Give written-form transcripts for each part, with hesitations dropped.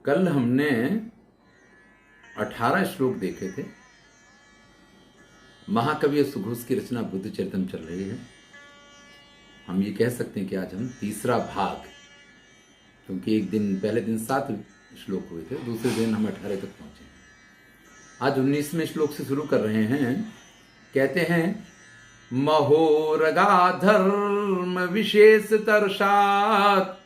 कल हमने 18 श्लोक देखे थे। महाकवि सुघोष की रचना बुद्ध चरितम चल रही है। हम ये कह सकते हैं कि आज हम तीसरा भाग, क्योंकि एक दिन पहले दिन 7 श्लोक हुए थे, दूसरे दिन हम 18 तक पहुंचे। आज 19वें श्लोक से शुरू कर रहे हैं। कहते हैं, महोरगा धर्म विशेष तर्षात्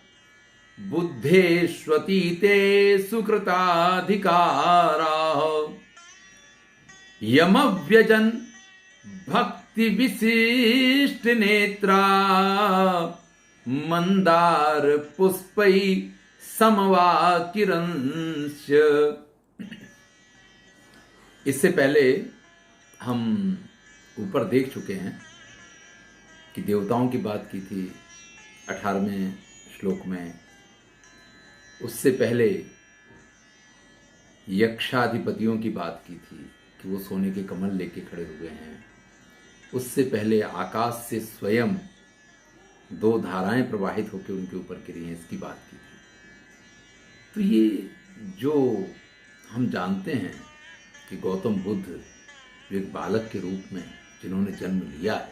बुद्धेष्वतीते सुकृताधिकारा यमव्यजन भक्ति विशिष्ट नेत्रा मंदार पुष्पै समवाकिरंश। इससे पहले हम ऊपर देख चुके हैं कि देवताओं की बात की थी 18वें श्लोक में। उससे पहले यक्षाधिपतियों की बात की थी कि वो सोने के कमल लेके खड़े हुए हैं। उससे पहले आकाश से स्वयं 2 धाराएं प्रवाहित होकर उनके ऊपर गिरी हैं, इसकी बात की थी। तो ये जो हम जानते हैं कि गौतम बुद्ध जो एक बालक के रूप में जिन्होंने जन्म लिया है,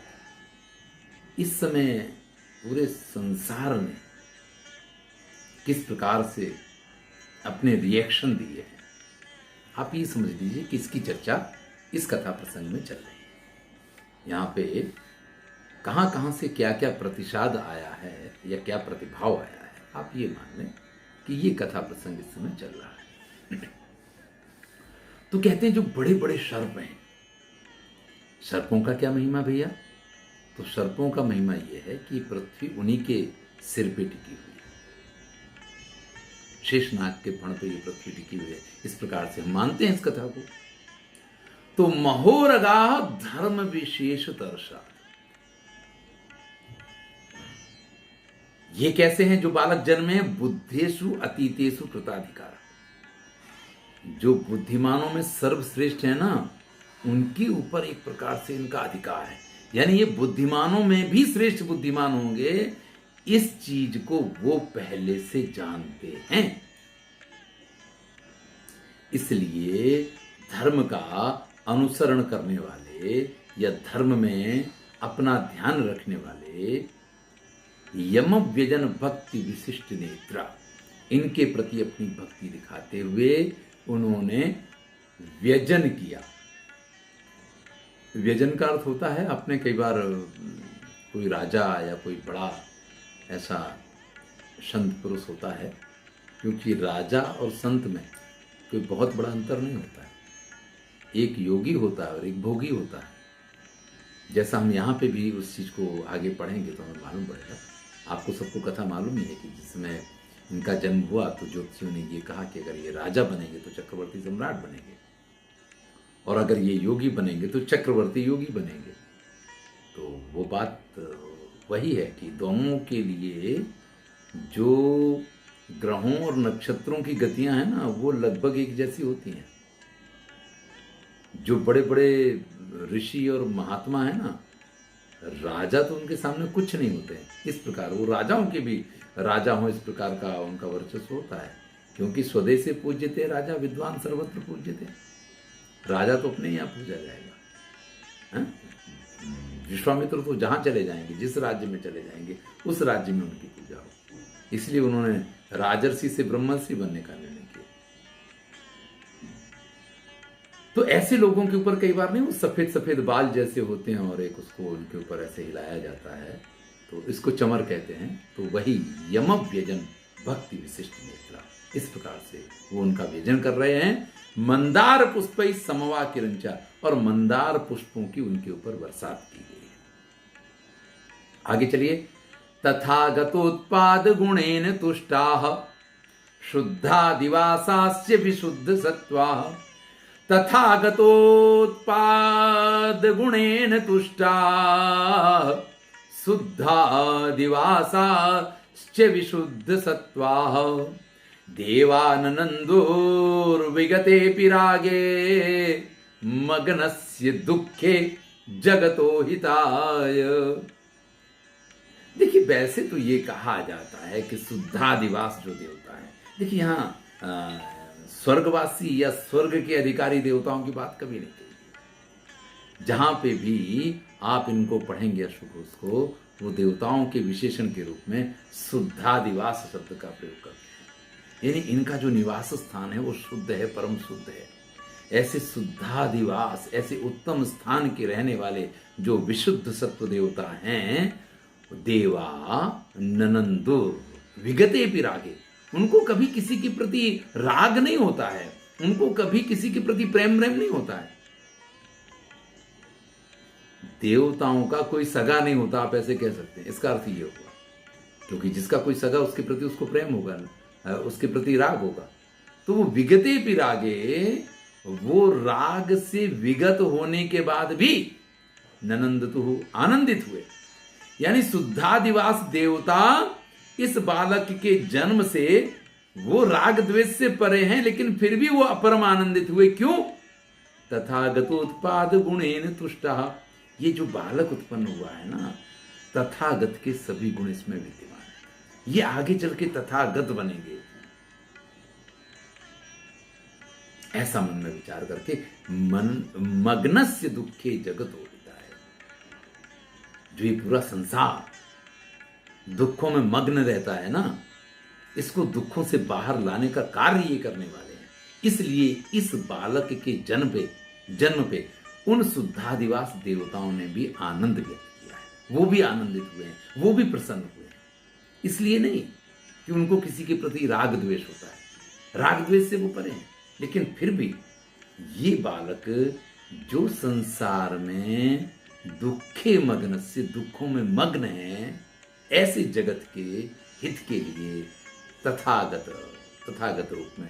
इस समय पूरे संसार ने किस प्रकार से अपने रिएक्शन दिए हैं, आप ये समझ लीजिए कि इसकी चर्चा इस कथा प्रसंग में चल रही है। यहाँ पे कहाँ कहाँ से क्या क्या प्रतिसाद आया है या क्या प्रतिभाव आया है, आप ये मान लें कि ये कथा प्रसंग इस समय चल रहा है। तो कहते हैं जो बड़े बड़े सर्प हैं, सर्पों का क्या महिमा भैया? तो सर्पों का महिमा यह है कि पृथ्वी उन्हीं के सिर पे टिकी हुई है। शेषनाग के फण पे ये पृथ्वी टिकी हुई है, इस प्रकार से हम मानते हैं इस कथा को। तो महोरगा धर्म विशेष तर्षा, ये कैसे हैं जो बालक जन्मे? बुद्धेषु अतीतेषु कृताधिकार, जो बुद्धिमानों में सर्वश्रेष्ठ है ना, उनके ऊपर एक प्रकार से इनका अधिकार है। यानी ये बुद्धिमानों में भी श्रेष्ठ बुद्धिमान होंगे, इस चीज को वो पहले से जानते हैं। इसलिए धर्म का अनुसरण करने वाले या धर्म में अपना ध्यान रखने वाले यम व्यजन भक्ति विशिष्ट नेत्रा, इनके प्रति अपनी भक्ति दिखाते हुए उन्होंने व्यजन किया। व्यजन का अर्थ होता है, आपने कई बार कोई राजा या कोई बड़ा ऐसा संत पुरुष होता है, क्योंकि राजा और संत में कोई बहुत बड़ा अंतर नहीं होता है। एक योगी होता है और एक भोगी होता है। जैसा हम यहाँ पे भी उस चीज को आगे पढ़ेंगे तो हमें मालूम पड़ेगा। आपको सबको कथा मालूम ही है कि जिसमें इनका जन्म हुआ तो ज्योतिषियों ने ये कहा कि अगर ये राजा बनेंगे तो चक्रवर्ती सम्राट बनेंगे, और अगर ये योगी बनेंगे तो चक्रवर्ती योगी बनेंगे। तो वो बात वही है कि दोनों के लिए जो ग्रहों और नक्षत्रों की गतियां हैं ना, वो लगभग एक जैसी होती हैं। जो बड़े बड़े ऋषि और महात्मा है ना, राजा तो उनके सामने कुछ नहीं होते हैं। इस प्रकार वो राजाओं के भी राजा हो, इस प्रकार का उनका वर्चस्व होता है। क्योंकि स्वदेशे पूज्यते राजा विद्वान सर्वत्र पूज्यते। राजा तो अपने यहाँ पूजा जाएगा। विश्वामित्र तो जहां चले जाएंगे, जिस राज्य में चले जाएंगे, उस राज्य में उनकी पूजा हो। इसलिए उन्होंने राजर्षि से ब्रह्मर्षि बनने का निर्णय किया। तो ऐसे लोगों के ऊपर कई बार नहीं, वो सफेद सफेद बाल जैसे होते हैं और एक उसको उनके ऊपर ऐसे हिलाया जाता है, तो इसको चमर कहते हैं। तो वही यम व्यजन भक्ति विशिष्ट नेत्रा, इस प्रकार से वो उनका व्यजन कर रहे हैं। मंदार पुष्पै समवा किरंचा, और मंदार पुष्पों की उनके ऊपर बरसात की गई है। आगे चलिए। तथागतोत्पाद गुणेन तुष्टाः शुद्धादिवासास्य विशुद्ध सत्वाः, तथागतोत्पाद गुणेन तुष्टाः शुद्धादिवासाश्च विशुद्ध सत्वाः, देवानन्दोर्विगतेऽपि रागे मग्नस्य दुःखे जगतो हिताय। देखिए, वैसे तो ये कहा जाता है कि शुद्धादिवास जो देवता है, देखिए यहाँ स्वर्गवासी या स्वर्ग के अधिकारी देवताओं की बात कभी नहीं कही। जहां पे भी आप इनको पढ़ेंगे अश्वघोष को, वो देवताओं के विशेषण के रूप में शुद्धादिवास शब्द का प्रयोग करते हैं। यानी इनका जो निवास स्थान है वो शुद्ध है, परम शुद्ध है। ऐसे शुद्धादिवास, ऐसे उत्तम स्थान के रहने वाले जो विशुद्ध सत्व देवता हैं, देवा ननंदुर विगते पिरागे, उनको कभी किसी के प्रति राग नहीं होता है, उनको कभी किसी के प्रति प्रेम नहीं होता है। देवताओं का कोई सगा नहीं होता, आप ऐसे कह सकते हैं। इसका अर्थ ये हुआ, क्योंकि जिसका कोई सगा उसके प्रति उसको प्रेम होगा, उसके प्रति राग होगा। तो वो विगते पिरागे, वो राग से विगत होने के बाद भी ननंदतु आनंदित हुए। यानी शुद्धादिवास देवता इस बालक के जन्म से वो राग द्वेष से परे हैं, लेकिन फिर भी वो अपरम आनंदित हुए। क्यों? तथागतोत्पाद गुणेन तुष्टः। ये जो बालक उत्पन्न हुआ है ना, तथागत के सभी गुण इसमें विद्यमान है। ये आगे चल के तथागत बनेंगे, ऐसा मन में विचार करके मग्नस्य दुखे जगत होता है। जो ये पूरा संसार दुखों में मग्न रहता है ना, इसको दुखों से बाहर लाने का कार्य ये करने वाले हैं। इसलिए इस बालक के जन्म पे उन शुद्धादिवास देवताओं ने भी आनंद व्यक्त किया है। वो भी आनंदित हुए हैं, वो भी प्रसन्न हुए हैं। इसलिए नहीं कि उनको किसी के प्रति राग द्वेष होता है, राग द्वेष से वो परे हैं, लेकिन फिर भी ये बालक जो संसार में दुखे मग्न से, दुखों में मग्न है, ऐसे जगत के हित के लिए तथागत रूप में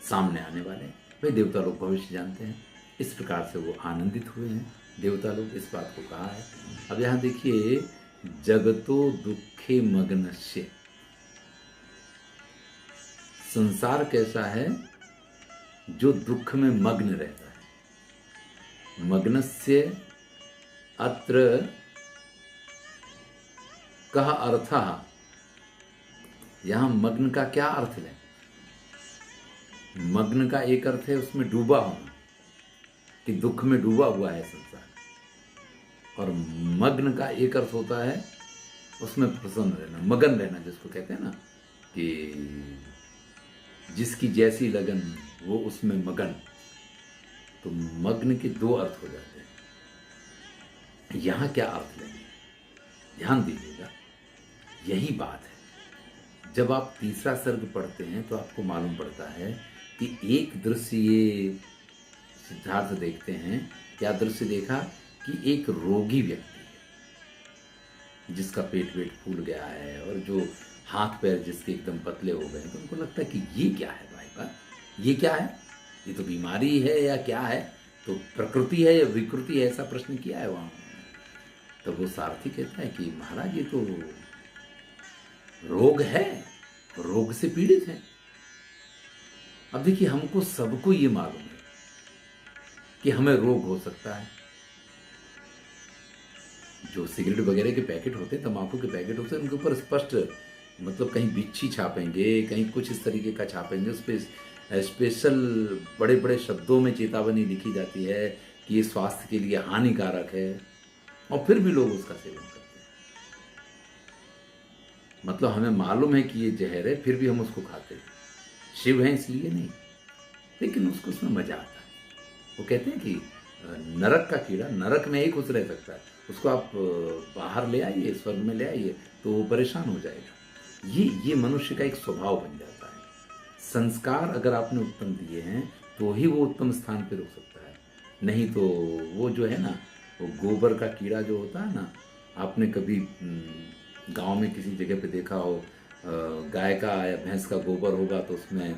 सामने आने वाले भाई देवता लोग भविष्य जानते हैं। इस प्रकार से वो आनंदित हुए हैं, देवता लोग इस बात को कहा है। अब यहां देखिए, जगतो दुखे मग्नस्य, संसार कैसा है? जो दुख में मग्न रहता है। मग्नस्य अत्र कहा अर्थः, यहां मग्न का क्या अर्थ है? मग्न का एक अर्थ है उसमें डूबा होना, कि दुख में डूबा हुआ है संसार, और मग्न का एक अर्थ होता है उसमें प्रसन्न रहना, मगन रहना, जिसको कहते हैं ना कि जिसकी जैसी लगन वो उसमें मगन। तो मग्न के दो अर्थ हो जाते हैं। यहां क्या अर्थ लेंगे, ध्यान दीजिएगा, यही बात है। जब आप तीसरा सर्ग पढ़ते हैं तो आपको मालूम पड़ता है कि एक दृश्य ये सिद्धार्थ देखते हैं। क्या दृश्य देखा? कि एक रोगी व्यक्ति है जिसका पेट फूल गया है, और जो हाथ पैर जिसके एकदम पतले हो गए, तो उनको लगता है कि ये क्या है भाई साहब, ये क्या है, ये तो बीमारी है या क्या है, तो प्रकृति है या विकृति है, ऐसा प्रश्न किया है वहां। तो वो सारथी कहता है कि महाराज ये तो रोग है, रोग से पीड़ित है। अब देखिए, हमको सबको ये मालूम है कि हमें रोग हो सकता है। जो सिगरेट वगैरह के पैकेट होते हैं, तंबाकू के पैकेट होते हैं, उनके ऊपर स्पष्ट, मतलब कहीं बिच्छी छापेंगे, कहीं कुछ इस तरीके का छापेंगे, उस पर स्पेशल बड़े बड़े शब्दों में चेतावनी लिखी जाती है कि ये स्वास्थ्य के लिए हानिकारक है, और फिर भी लोग उसका सेवन करते हैं। मतलब हमें मालूम है कि ये जहर है, फिर भी हम उसको खाते हैं। शिव है इसलिए नहीं, लेकिन उसको उसमें मजा आता है। वो कहते हैं कि नरक का कीड़ा नरक में ही खुश रह सकता है, उसको आप बाहर ले आइए, स्वर्ग में ले आइए, तो वो परेशान हो जाएगा। ये मनुष्य का एक स्वभाव बन जाता है। संस्कार अगर आपने उत्तम दिए हैं तो ही वो उत्तम स्थान पे रुक सकता है, नहीं तो वो जो है ना, वो गोबर का कीड़ा जो होता है ना, आपने कभी गांव में किसी जगह पे देखा हो, गाय का या भैंस का गोबर होगा तो उसमें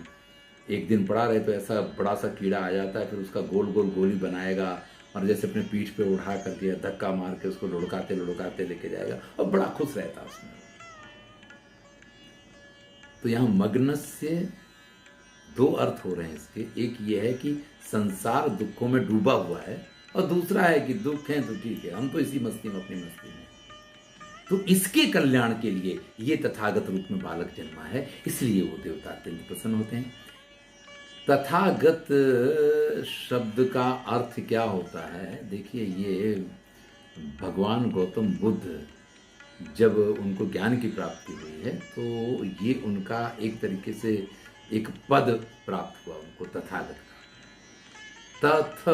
एक दिन पड़ा रहे तो ऐसा बड़ा सा कीड़ा आ जाता है, फिर उसका गोल गोल गोली बनाएगा, और जैसे अपने पीठ पे उठा करके धक्का मार के उसको लुढ़काते लुढ़काते लेके जाएगा, और बड़ा खुश रहता है उसमें। तो यहाँ मग्न से दो अर्थ हो रहे हैं इसके। एक ये है कि संसार दुखों में डूबा हुआ है, और दूसरा है कि दुख है तो ठीक है, हम तो इसी मस्ती में, अपनी मस्ती में। तो इसके कल्याण के लिए ये तथागत रूप में बालक जन्मा है, इसलिए वो देवता अत्यंत प्रसन्न होते हैं। तथागत शब्द का अर्थ क्या होता है? देखिए, ये भगवान गौतम बुद्ध जब उनको ज्ञान की प्राप्ति हुई है तो ये उनका एक तरीके से एक पद प्राप्त हुआ उनको, तथागत का। तथ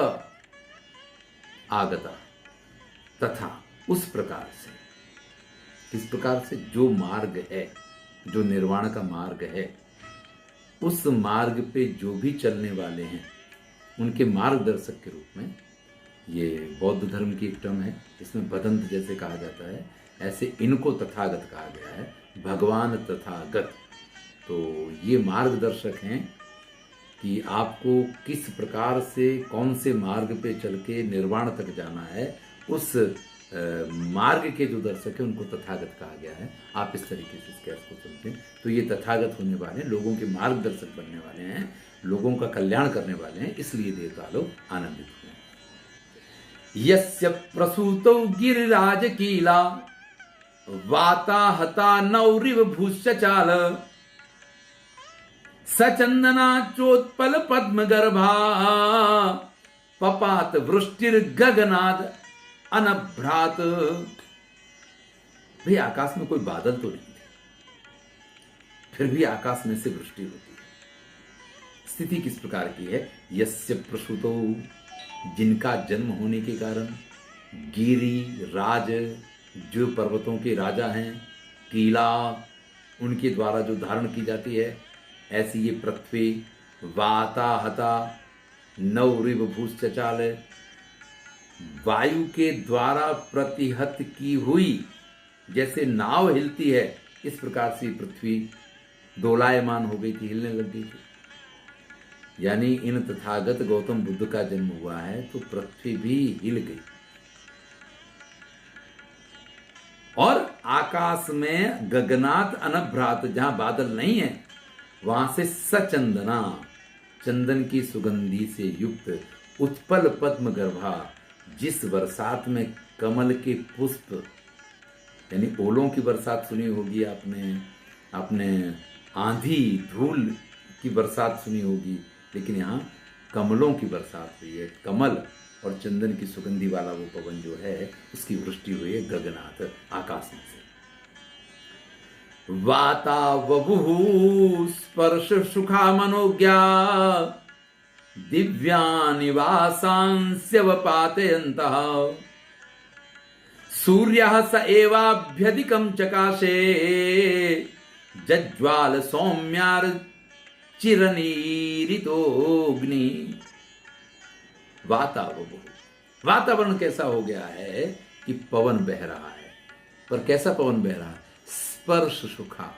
आगता, तथा उस प्रकार से, किस प्रकार से? जो मार्ग है, जो निर्वाण का मार्ग है, उस मार्ग पे जो भी चलने वाले हैं उनके मार्गदर्शक के रूप में, ये बौद्ध धर्म की एक टर्म है, इसमें भदंत जैसे कहा जाता है, ऐसे इनको तथागत कहा गया है, भगवान तथागत। तो ये मार्गदर्शक हैं कि आपको किस प्रकार से, कौन से मार्ग पे चल के निर्वाण तक जाना है, उस मार्ग के जो दर्शक है उनको तथागत कहा गया है। आप इस तरीके से इसके अर्थ को समझें तो ये तथागत होने वाले हैं, लोगों के मार्गदर्शक बनने वाले हैं, लोगों का कल्याण करने वाले हैं, इसलिए देवता लोग आनंदित हुए। यस्य प्रसूतौ गिरिराज कीला वाता हता नौरिव भूष्यचाल सचंदना चोत्पल पद्म गर्भा पपात वृष्टिर गगनाद अनभ्रात। भाई, आकाश में कोई बादल तो नहीं थे, फिर भी आकाश में से वृष्टि होती है। स्थिति किस प्रकार की है? यस्य प्रसूतो, जिनका जन्म होने के कारण, गिरि राज, जो पर्वतों के राजा हैं, कीला, उनके द्वारा जो धारण की जाती है, ऐसी ये पृथ्वी, वाताहता नौरिव भूश्चाल, वायु के द्वारा प्रतिहत की हुई, जैसे नाव हिलती है इस प्रकार से पृथ्वी दोलायमान हो गई थी, हिलने लग गई थी। यानी इन तथागत गौतम बुद्ध का जन्म हुआ है तो पृथ्वी भी हिल गई, और आकाश में गगनात अनभ्रात, जहां बादल नहीं है वहां से सचंदना, चंदन की सुगंधी से युक्त, उत्पल पद्म गर्भा, जिस बरसात में कमल के पुष्प, यानी ओलों की बरसात सुनी होगी आपने, आपने आंधी धूल की बरसात सुनी होगी, लेकिन यहाँ कमलों की बरसात हुई है। कमल और चंदन की सुगंधी वाला वो पवन जो है, उसकी वृष्टि हुई है गगनाथ, आकाश में से। वाता वभु स्पर्श सुखा मनोज्ञा दिव्यानि वासांस्यवपातयन्तः सूर्यः स एवाभ्यधिकं चकाशे जज्ज्वाल सौम्यार चिरनीरितोग्नि। वातावरण कैसा हो गया है कि पवन बह रहा है, पर कैसा पवन बह रहा है? स्पर्श सुखा,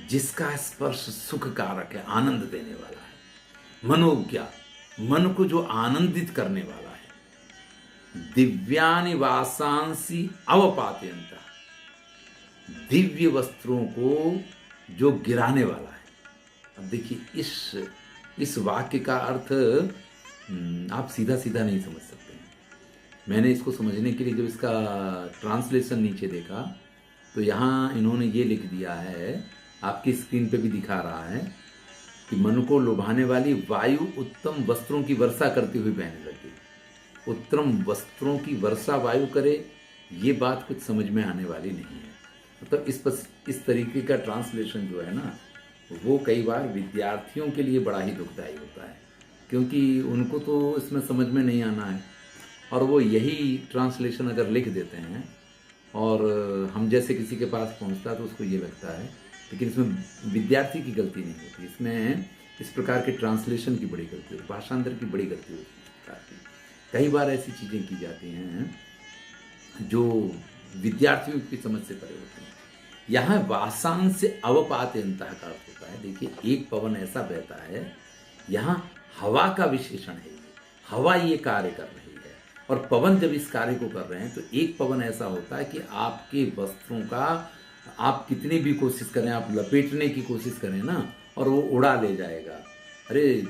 जिसका स्पर्श सुख कारक है, आनंद देने वाला है। मनोज्ञा, मन को जो आनंदित करने वाला है। दिव्यानि वासांसी अवपातयन्ता, दिव्य वस्त्रों को जो गिराने वाला है। अब देखिए, इस वाक्य का अर्थ आप सीधा सीधा नहीं समझ सकते हैं। मैंने इसको समझने के लिए जब इसका ट्रांसलेशन नीचे देखा तो यहाँ इन्होंने ये लिख दिया है, आपकी स्क्रीन पे भी दिखा रहा है कि मन को लुभाने वाली वायु उत्तम वस्त्रों की वर्षा करती हुई बहने लगी। उत्तम वस्त्रों की वर्षा वायु करे, ये बात कुछ समझ में आने वाली नहीं है। मतलब इस तरीके का ट्रांसलेशन जो है ना, वो कई बार विद्यार्थियों के लिए बड़ा ही दुखदायी होता है, क्योंकि उनको तो इसमें समझ में नहीं आना है, और वो यही ट्रांसलेशन अगर लिख देते हैं और हम जैसे किसी के पास पहुंचता है तो उसको ये लगता है, लेकिन इसमें विद्यार्थी की गलती नहीं होती, इसमें इस प्रकार के ट्रांसलेशन की बड़ी गलती होती है, भाषांतर की बड़ी गलती होती है। इस प्रकार की कई बार ऐसी चीज़ें की जाती हैं जो विद्यार्थियों की समझ से परे होती हैं। यहाँ वासांस से अवपातयन्तः का अर्थ होता है। देखिए, एक पवन ऐसा बहता है, यहाँ हवा का विशेषण है, हवा ये कार्य कर रही है, और पवन जब इस कार्य को कर रहे हैं तो एक पवन ऐसा होता है कि आपके वस्त्रों का आप कितनी भी कोशिश करें, आप लपेटने की कोशिश करें ना, और वो उड़ा ले जाएगा। अरे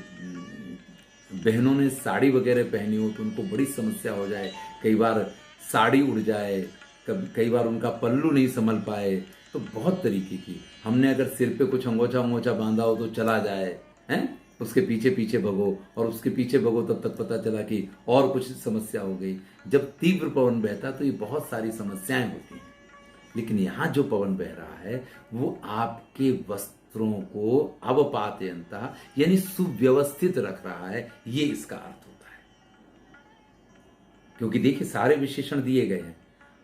बहनों ने साड़ी वगैरह पहनी हो तो उनको बड़ी समस्या हो जाए, कई बार साड़ी उड़ जाए, कई बार उनका पल्लू नहीं संभल पाए, तो बहुत तरीके की, हमने अगर सिर पे कुछ अंगोछा बांधा हो तो चला जाए, हैं, उसके पीछे पीछे भगो, और उसके पीछे भगो तब तक पता चला कि और कुछ समस्या हो गई। जब तीव्र पवन बहता तो ये बहुत सारी समस्याएं होती हैं। लेकिन यहां जो पवन बह रहा है वो आपके वस्त्रों को अवपातयन्तः यानी सुव्यवस्थित रख रहा है, ये इसका अर्थ होता है। क्योंकि देखिए सारे विशेषण दिए गए हैं,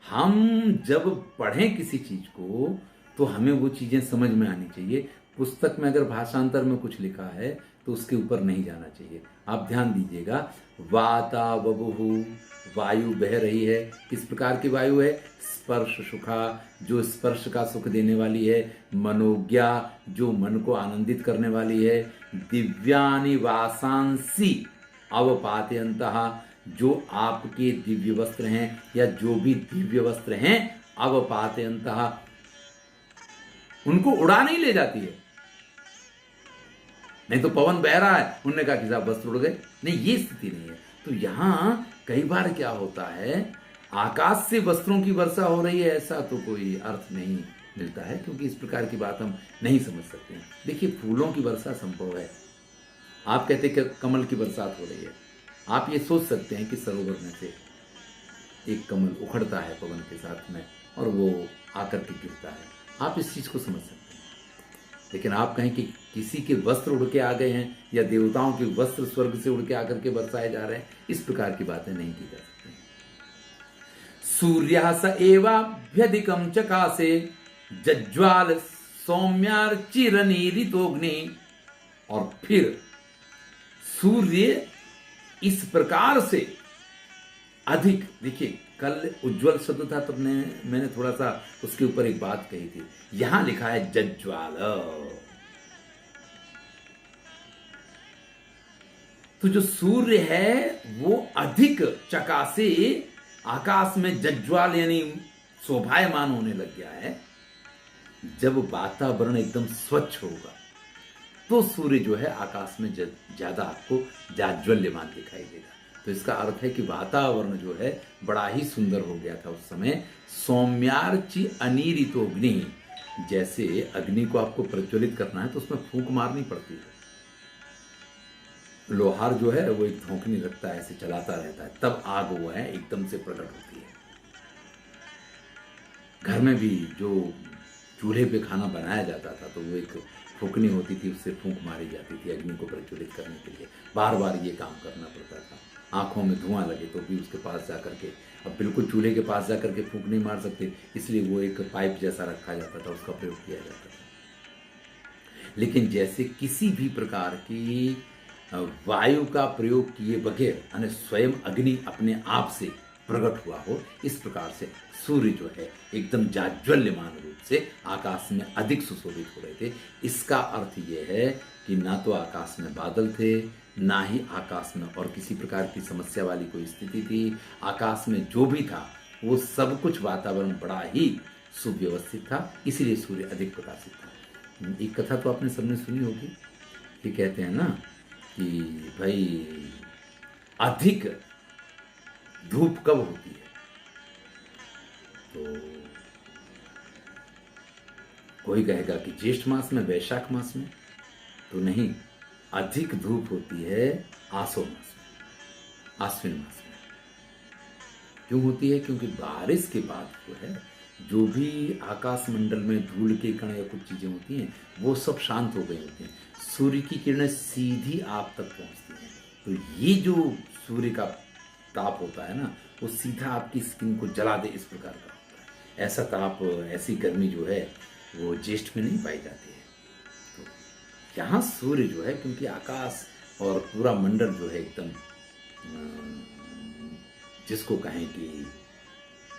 हम जब पढ़ें किसी चीज को तो हमें वो चीजें समझ में आनी चाहिए। पुस्तक में अगर भाषांतर में कुछ लिखा है तो उसके ऊपर नहीं जाना चाहिए। आप ध्यान दीजिएगा, वाता बभुहु, वायु बह रही है। किस प्रकार की वायु है? स्पर्श सुखा, जो स्पर्श का सुख देने वाली है। मनोज्ञा, जो मन को आनंदित करने वाली है। दिव्यानि वासांसी अवपातयन्तः, जो आपके दिव्य वस्त्र हैं या जो भी दिव्य वस्त्र हैं, अवपातयन्तः, उनको उड़ा नहीं ले जाती है। नहीं तो पवन बह रहा है, उनने कहा कि साहब वस्त्र उड़ गए, नहीं, ये स्थिति नहीं है। तो यहां कई बार क्या होता है, आकाश से वस्त्रों की वर्षा हो रही है ऐसा तो कोई अर्थ नहीं मिलता है, क्योंकि इस प्रकार की बात हम नहीं समझ सकते हैं। देखिए फूलों की वर्षा संभव है। आप कहते कि कमल की बरसात हो रही है, आप ये सोच सकते हैं कि सरोवर में से एक कमल उखड़ता है पवन के साथ में और वो आकर के गिरता है, आप इस चीज को समझ सकते हैं। लेकिन आप कहें कि किसी के वस्त्र उड़ के आ गए हैं या देवताओं के वस्त्र स्वर्ग से उड़ के आकर के बरसाए जा रहे हैं, इस प्रकार की बातें नहीं की जा सकती। सूर्य स एवाभ्यधिकम चकासे जज्ज्वाल सौम्यार्चिरनीरितोग्नि, और फिर सूर्य इस प्रकार से अधिक, देखिए कल उज्जवल शब्द था तब मैंने थोड़ा सा उसके ऊपर एक बात कही थी, यहां लिखा है जज्ज्वाल। तो जो सूर्य है वो अधिक चकासे, आकाश में जज्ज्वाल यानी शोभायमान होने लग गया है। जब वातावरण एकदम स्वच्छ होगा तो सूर्य जो है आकाश में ज्यादा आपको जाज्वल्यमान दिखाई देगा। तो इसका अर्थ है कि वातावरण जो है बड़ा ही सुंदर हो गया था उस समय। सौम्यार्चि अनिरितोग्नि, जैसे अग्नि को आपको प्रज्वलित करना है तो उसमें फूंक मारनी पड़ती है। लोहार जो है वो एक धोखनी रखता है, ऐसे चलाता रहता है, तब आग वो है एकदम से प्रकट होती है। घर में भी जो चूल्हे पे खाना बनाया जाता था तो वो एक फूकनी होती थी, उससे फूंक मारी जाती थी अग्नि को प्रज्वलित करने के लिए। बार बार ये काम करना पड़ता था। आंखों में धुआं लगे तो भी उसके पास जाकर के, अब बिल्कुल चूल्हे के पास जाकर के फूंक नहीं मार सकते, इसलिए वो एक पाइप जैसा रखा जाता था, उसका प्रयोग किया जाता था। लेकिन जैसे किसी भी प्रकार की वायु का प्रयोग किए बगैर यानी स्वयं अग्नि अपने आप से प्रकट हुआ हो, इस प्रकार से सूर्य जो है एकदम जाज्वल्यमान रूप से आकाश में अधिक सुशोभित हो रहे थे। इसका अर्थ यह है कि ना तो आकाश में बादल थे, ना ही आकाश में और किसी प्रकार की समस्या वाली कोई स्थिति थी। आकाश में जो भी था वो सब कुछ वातावरण बड़ा ही सुव्यवस्थित था, इसीलिए सूर्य अधिक प्रकाशित था। एक कथा तो आपने सबने सुनी होगी, ये कहते हैं ना कि भाई अधिक धूप कब होती है, तो कोई कहेगा कि ज्येष्ठ मास में, वैशाख मास में, तो नहीं, अधिक धूप होती है आसो मास में, आश्विन मास में। क्यों होती है? क्योंकि बारिश के बाद जो है जो भी आकाश मंडल में धूल के कण या कुछ चीजें होती हैं वो सब शांत हो गई होती हैं, सूर्य की किरणें सीधी आप तक पहुंचती हैं। तो ये जो सूर्य का ताप होता है ना, वो सीधा आपकी स्किन को जला दे, इस प्रकार का होता है। ऐसा ताप, ऐसी गर्मी जो है वो ज्येष्ठ में नहीं पाई जाती है। तो यहाँ सूर्य जो है, क्योंकि आकाश और पूरा मंडल जो है एकदम जिसको कहें कि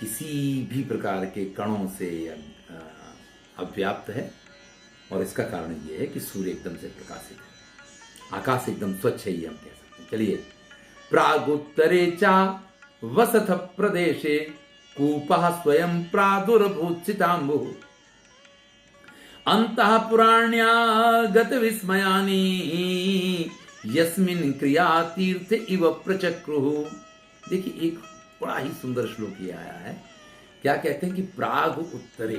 किसी भी प्रकार के कणों से अव्याप्त है, और इसका कारण ये है कि सूर्य एकदम से प्रकाशित है, आकाश एकदम स्वच्छ है, ये हम कह सकते हैं। चलिए, प्रागुत्तरे चा वसथ प्रदेशे कूपः स्वयं प्रादुर्भूत्सिताम्बुः अंतः पुराण्यागत विस्मयानि यस्मिन् क्रिया तीर्थ इव प्रचक्रुः। देखिए एक बड़ा ही सुंदर श्लोक ये आया है। क्या कहते हैं कि प्राग उत्तरे,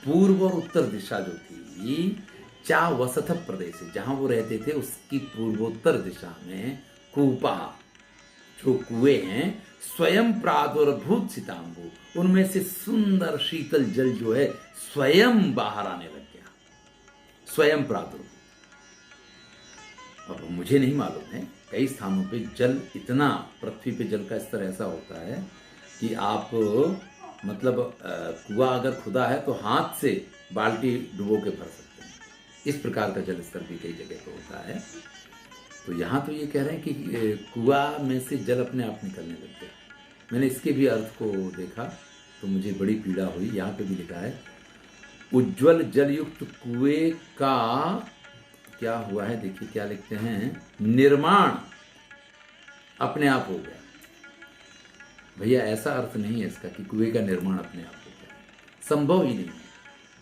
पूर्व और उत्तर दिशा जो थी, चा वसथ प्रदेश, जहां वो रहते थे उसकी पूर्वोत्तर दिशा में कूपा, जो कुएं हैं, स्वयं प्रादुर्भूत सितांबु, उनमें से सुंदर शीतल जल जो है स्वयं बाहर आने लग गया, स्वयं प्रादुर्भूत। अब मुझे नहीं मालूम है, कई स्थानों पे जल इतना, पृथ्वी पे जल का स्तर ऐसा होता है कि आप मतलब कुआं अगर खुदा है तो हाथ से बाल्टी डुबो के भर सकते हैं, इस प्रकार का जल स्तर भी कई जगह पे होता है। तो यहाँ तो ये कह रहे हैं कि कुआं में से जल अपने आप निकलने लग गया। मैंने इसके भी अर्थ को देखा तो मुझे बड़ी पीड़ा हुई। यहाँ पे भी लिखा है उज्ज्वल जलयुक्त कुएं का क्या हुआ है, देखिए क्या लिखते हैं, निर्माण अपने आप हो गया। भैया ऐसा अर्थ नहीं है इसका कि कुएं का निर्माण अपने आप हो गया, संभव ही नहीं है,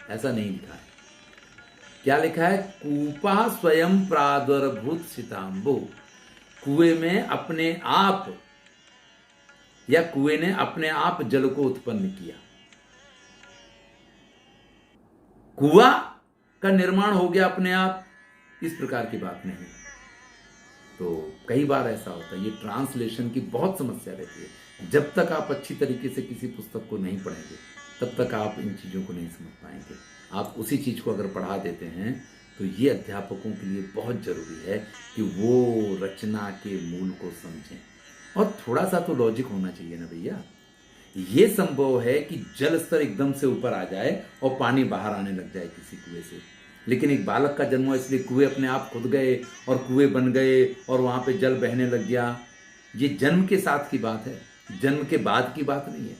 ऐसा नहीं लिखा है। क्या लिखा है, कूपा स्वयं प्रादुर्भूत सितांबु, कुएं में अपने आप, या कुएं ने अपने आप जल को उत्पन्न किया। कुआं का निर्माण हो गया अपने आप, इस प्रकार की बात नहीं। तो कई बार ऐसा होता है, ये ट्रांसलेशन की बहुत समस्या रहती है। जब तक आप अच्छी तरीके से किसी पुस्तक को नहीं पढ़ेंगे तब तक आप इन चीज़ों को नहीं समझ पाएंगे। आप उसी चीज़ को अगर पढ़ा देते हैं तो ये अध्यापकों के लिए बहुत ज़रूरी है कि वो रचना के मूल को समझें, और थोड़ा सा तो लॉजिक होना चाहिए ना भैया। ये संभव है कि जल स्तर एकदम से ऊपर आ जाए और पानी बाहर आने लग जाए किसी कुएं से, लेकिन एक बालक का जन्म हुआ इसलिए कुएं अपने आप खुद गए और कुएं बन गए और वहां पे जल बहने लग गया। ये जन्म के साथ की बात है, जन्म के बाद की बात नहीं है,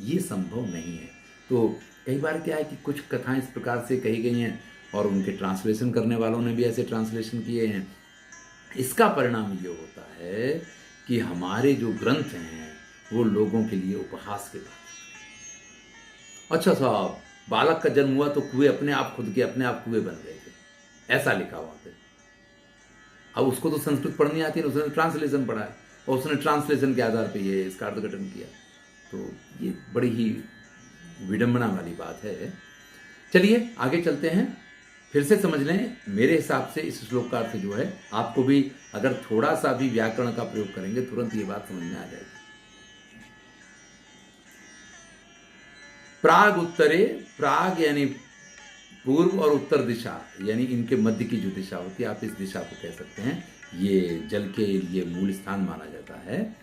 ये संभव नहीं है। तो कई बार क्या है कि कुछ कथाएं इस प्रकार से कही गई हैं और उनके ट्रांसलेशन करने वालों ने भी ऐसे ट्रांसलेशन किए हैं। इसका परिणाम ये होता है कि हमारे जो ग्रंथ हैं वो लोगों के लिए उपहास के बात। अच्छा साहब, बालक का जन्म हुआ तो कुएं अपने आप खुद के अपने आप कुएं बन गए थे, ऐसा लिखा वहां पे। अब उसको तो संस्कृत पढ़नी आती है, उसने ट्रांसलेशन पढ़ा है और उसने ट्रांसलेशन के आधार पे ये इसका अर्थघटन किया। तो ये बड़ी ही विडंबना वाली बात है। चलिए आगे चलते हैं, फिर से समझ लें। मेरे हिसाब से इस श्लोक का अर्थ जो है, आपको भी अगर थोड़ा सा भी व्याकरण का प्रयोग करेंगे तुरंत ये बात समझ में आ जाएगी। प्राग उत्तरे, प्राग यानी पूर्व और उत्तर दिशा यानी इनके मध्य की जो दिशा होती है, आप इस दिशा को कह सकते हैं, ये जल के लिए मूल स्थान माना जाता है।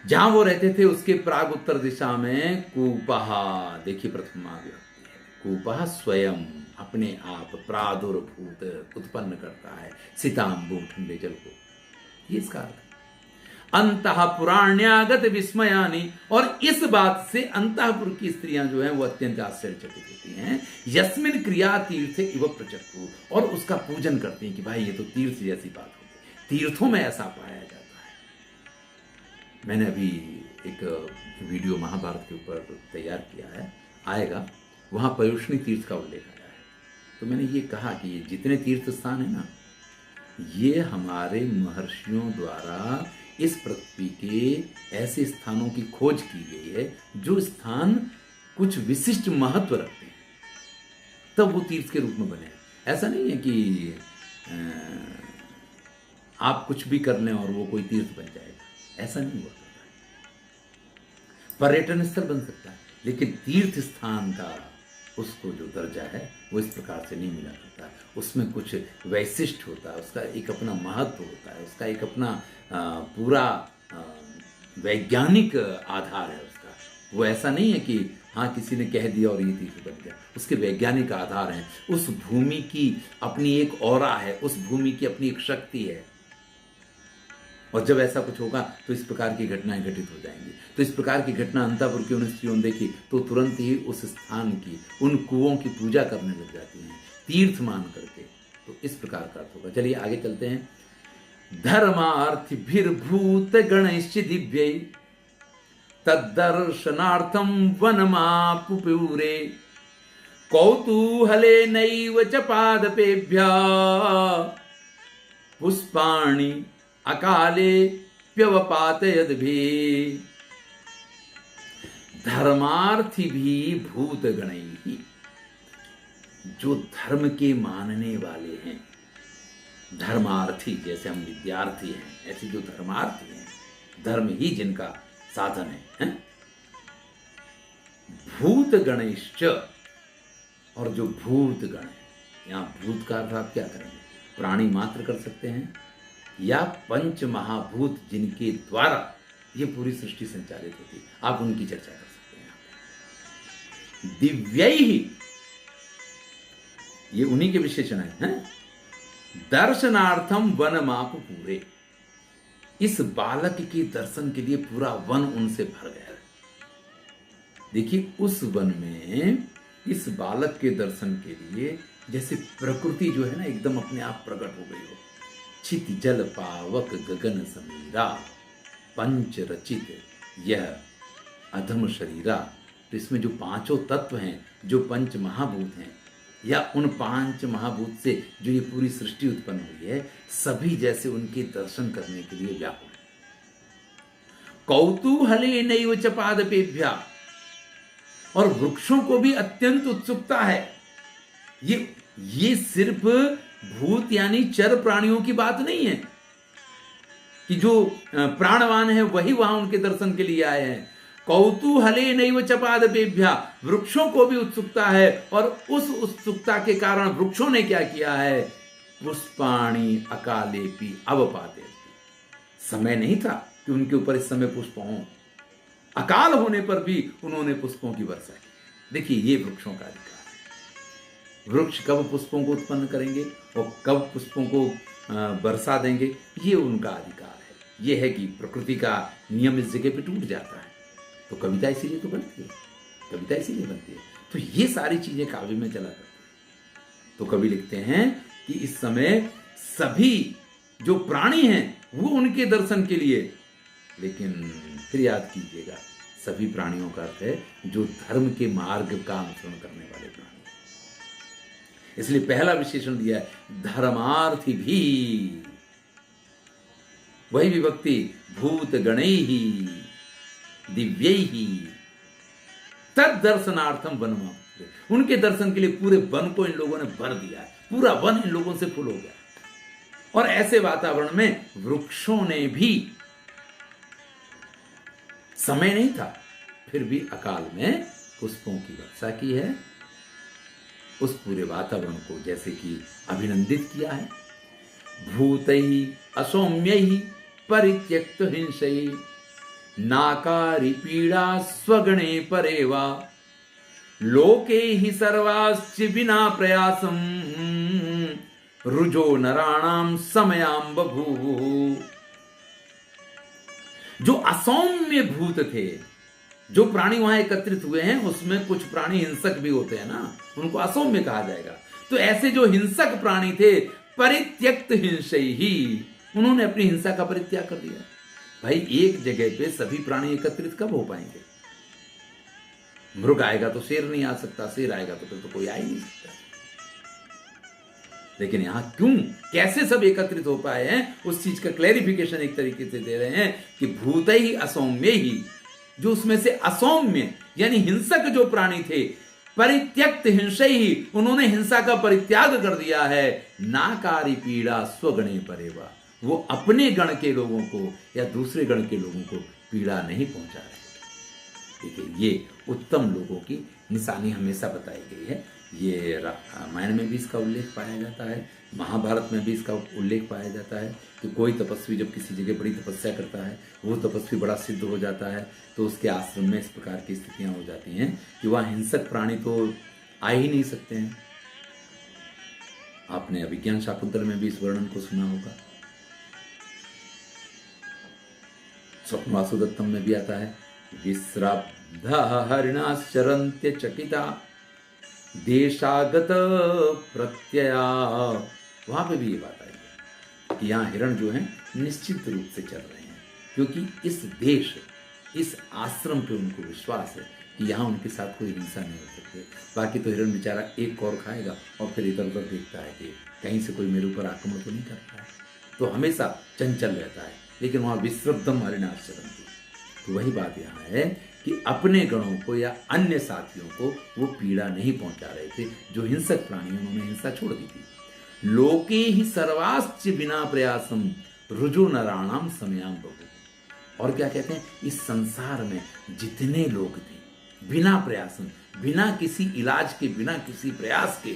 जहां वो रहते थे उसके प्राग उत्तर दिशा में कूपहा, देखिए प्रथमा विभक्ति है, कूपहा स्वयं अपने आप प्रादुर्भूत उत्पन्न करता है सितांबु ठंडे जल को, ये इसका अर्थ है। अंतः पुराण्यागत विस्मयानी, और इस बात से अंतःपुर की स्त्रियां जो हैं वो अत्यंत आश्चर्यचकित होती हैं। यस्मिन क्रिया तीर्थ इव प्रचक्षु, और उसका पूजन करती हैं कि भाई ये तो तीर्थ जैसी बात होगी, तीर्थों में ऐसा पाया जाता है। मैंने अभी एक वीडियो महाभारत के ऊपर तैयार किया है, आएगा, वहां पयुष्णी तीर्थ का उल्लेख आया है। तो मैंने ये कहा कि ये जितने तीर्थ स्थान है ना, ये हमारे महर्षियों द्वारा इस पृथ्वी के ऐसे स्थानों की खोज की गई है जो स्थान कुछ विशिष्ट महत्व रखते हैं, तब वो तीर्थ के रूप में बने। ऐसा नहीं है कि आप कुछ भी कर लें और वो कोई तीर्थ बन जाएगा, ऐसा नहीं हो सकता है। पर्यटन स्थल बन सकता है, लेकिन तीर्थ स्थान का उसको जो दर्जा है वो इस प्रकार से नहीं मिला करता। उसमें कुछ वैशिष्ट होता है, उसका एक अपना महत्व होता है, उसका एक अपना पूरा वैज्ञानिक आधार है उसका। वो ऐसा नहीं है कि हाँ किसी ने कह दिया और ये तीर्थ बन गया, उसके वैज्ञानिक आधार हैं। उस भूमि की अपनी एक ऑरा है, उस भूमि की अपनी एक शक्ति है, और जब ऐसा कुछ होगा तो इस प्रकार की घटनाएं घटित हो जाएंगी। तो इस प्रकार की घटना अंतापुर की उन स्त्रियों ने देखी तो तुरंत ही उस स्थान की, उन कुओं की पूजा करने लग जाती हैं तीर्थ मान करके। तो इस प्रकार का अर्थ होगा। चलिए आगे चलते हैं। धर्मार्थिभिर्भूत गणैश्च दिव्यै तद्दर्शनार्थं वनमापुपूरे कौतूहलेनैव च पादपेभ्यः पुष्पाणि अकाले प्यवपातयद्भिः धर्मार्थी भी भूत गणैः। जो धर्म के मानने वाले हैं, धर्मार्थी, जैसे हम विद्यार्थी हैं, ऐसे जो धर्मार्थी हैं, धर्म ही जिनका साधन है? भूत गणेश्च, और जो भूत गण है, यहां भूत का अर्थ आप क्या करेंगे? प्राणी मात्र कर सकते हैं, या पंच महाभूत जिनके द्वारा ये पूरी सृष्टि संचालित होती है, आप उनकी चर्चा कर सकते हैं। दिव्य ही, ये उन्हीं के विशेषण हैं। दर्शनार्थम वन माप पूरे, इस बालक के दर्शन के लिए पूरा वन उनसे भर गया है। देखिए, उस वन में इस बालक के दर्शन के लिए जैसे प्रकृति जो है ना एकदम अपने आप प्रकट हो गई हो। छित जल पावक गगन समीरा, पंच रचित यह अधम शरीरा। तो इसमें जो पांचों तत्व हैं, जो पंच महाभूत हैं, या उन पांच महाभूत से जो ये पूरी सृष्टि उत्पन्न हुई है, सभी जैसे उनके दर्शन करने के लिए व्याकुल। कौतूहले नैव च पादपेभ्या, और वृक्षों को भी अत्यंत उत्सुकता है। ये सिर्फ भूत यानी चर प्राणियों की बात नहीं है कि जो प्राणवान है वही वहां उनके दर्शन के लिए आए हैं। कौतूहले नैव च पादपेभ्या, वृक्षों को भी उत्सुकता है, और उस उत्सुकता के कारण वृक्षों ने क्या किया है? पुष्पाणि अकालेपि अवपाते, समय नहीं था कि उनके ऊपर इस समय पुष्प हों, अकाल होने पर भी उन्होंने पुष्पों की वर्षा की। देखिए, ये वृक्षों का अधिकार है। वृक्ष कब पुष्पों को उत्पन्न करेंगे और कब पुष्पों को वर्षा देंगे, ये उनका अधिकार है। ये है कि प्रकृति का नियम इस जगह पे टूट जाता है, तो कविता इसीलिए तो बनती है, कविता इसीलिए बनती है। तो ये सारी चीजें काव्य में चला करती है। तो कवि लिखते हैं कि इस समय सभी जो प्राणी हैं वो उनके दर्शन के लिए, लेकिन फिर याद कीजिएगा, सभी प्राणियों का अर्थ है जो धर्म के मार्ग का अनुसरण करने वाले प्राणी। इसलिए पहला विशेषण दिया है धर्मार्थी भी, वही विभक्ति भूत गणैहि दिव्यैहि तद दर्शनार्थम वनमा, उनके दर्शन के लिए पूरे वन को इन लोगों ने भर दिया है, पूरा वन इन लोगों से फुल हो गया। और ऐसे वातावरण में वृक्षों ने भी, समय नहीं था फिर भी अकाल में पुष्पों की वर्षा की है, उस पूरे वातावरण को जैसे कि अभिनंदित किया है। भूतैहि असौम्यैहि परित्यक्त हिंसैहि नाकारी पीड़ा स्वगणे परेवा लोके ही सर्वाश्च बिना प्रयासम रुजो नराणाम समयाम बभूव। जो असौम्य भूत थे, जो प्राणी वहां एकत्रित हुए हैं, उसमें कुछ प्राणी हिंसक भी होते हैं ना, उनको असौम्य कहा जाएगा। तो ऐसे जो हिंसक प्राणी थे, परित्यक्त हिंसैहि, उन्होंने अपनी हिंसा का परित्याग कर दिया। भाई, एक जगह पे सभी प्राणी एकत्रित कब हो पाएंगे? मृग आएगा तो शेर नहीं आ सकता, शेर आएगा तो फिर तो कोई आ ही नहीं सकता। लेकिन यहां क्यों, कैसे सब एकत्रित हो पाए हैं, उस चीज का क्लैरिफिकेशन एक तरीके से दे रहे हैं कि भूत ही असौम्य ही, जो उसमें से असौम्य यानी हिंसक जो प्राणी थे, परित्यक्त हिंसा ही, उन्होंने हिंसा का परित्याग कर दिया है। नाकारी पीड़ा स्वगणे परेवा, वो अपने गण के लोगों को या दूसरे गण के लोगों को पीड़ा नहीं पहुंचा रहे। देखिए, ये उत्तम लोगों की निशानी हमेशा बताई गई है। ये रामायण में भी इसका उल्लेख पाया जाता है, महाभारत में भी इसका उल्लेख पाया जाता है कि कोई तपस्वी जब किसी जगह बड़ी तपस्या करता है, वो तपस्वी बड़ा सिद्ध हो जाता है, तो उसके आश्रम में इस प्रकार की स्थितियां हो जाती हैं कि वहाँ हिंसक प्राणी तो आ ही नहीं सकते हैं। आपने अभिज्ञान शाकुंतल में भी इस वर्णन को सुना होगा। स्वप्नवासुदत्तम में भी आता है, विश्राब्धा हरिणाश्चरन्त्य चकिता देशागत प्रत्यया, वहां पे भी ये बात आई है कि यहाँ हिरण जो है निश्चित रूप से चल रहे हैं, क्योंकि इस देश, इस आश्रम पे उनको विश्वास है कि यहाँ उनके साथ कोई हिंसा नहीं हो सकती। बाकी तो हिरण बेचारा एक कौर खाएगा और फिर इधर उधर देखता है कि कहीं से कोई मेरे ऊपर आक्रमण तो नहीं करता है, तो हमेशा चंचल रहता है। लेकिन वहाँ विश्रब्धम हरिणाश्चरन्ति, तो वही बात यहाँ है कि अपने गणों को या अन्य साथियों को वो पीड़ा नहीं पहुंचा रहे थे। जो हिंसक प्राणी उन्होंने हिंसा छोड़ दी थी। लोके ही सर्वाश्च बिना प्रयासम रुजु नराणाम समयाम बभू। और क्या कहते हैं, इस संसार में जितने लोग थे बिना प्रयासम, बिना किसी इलाज के, बिना किसी प्रयास के,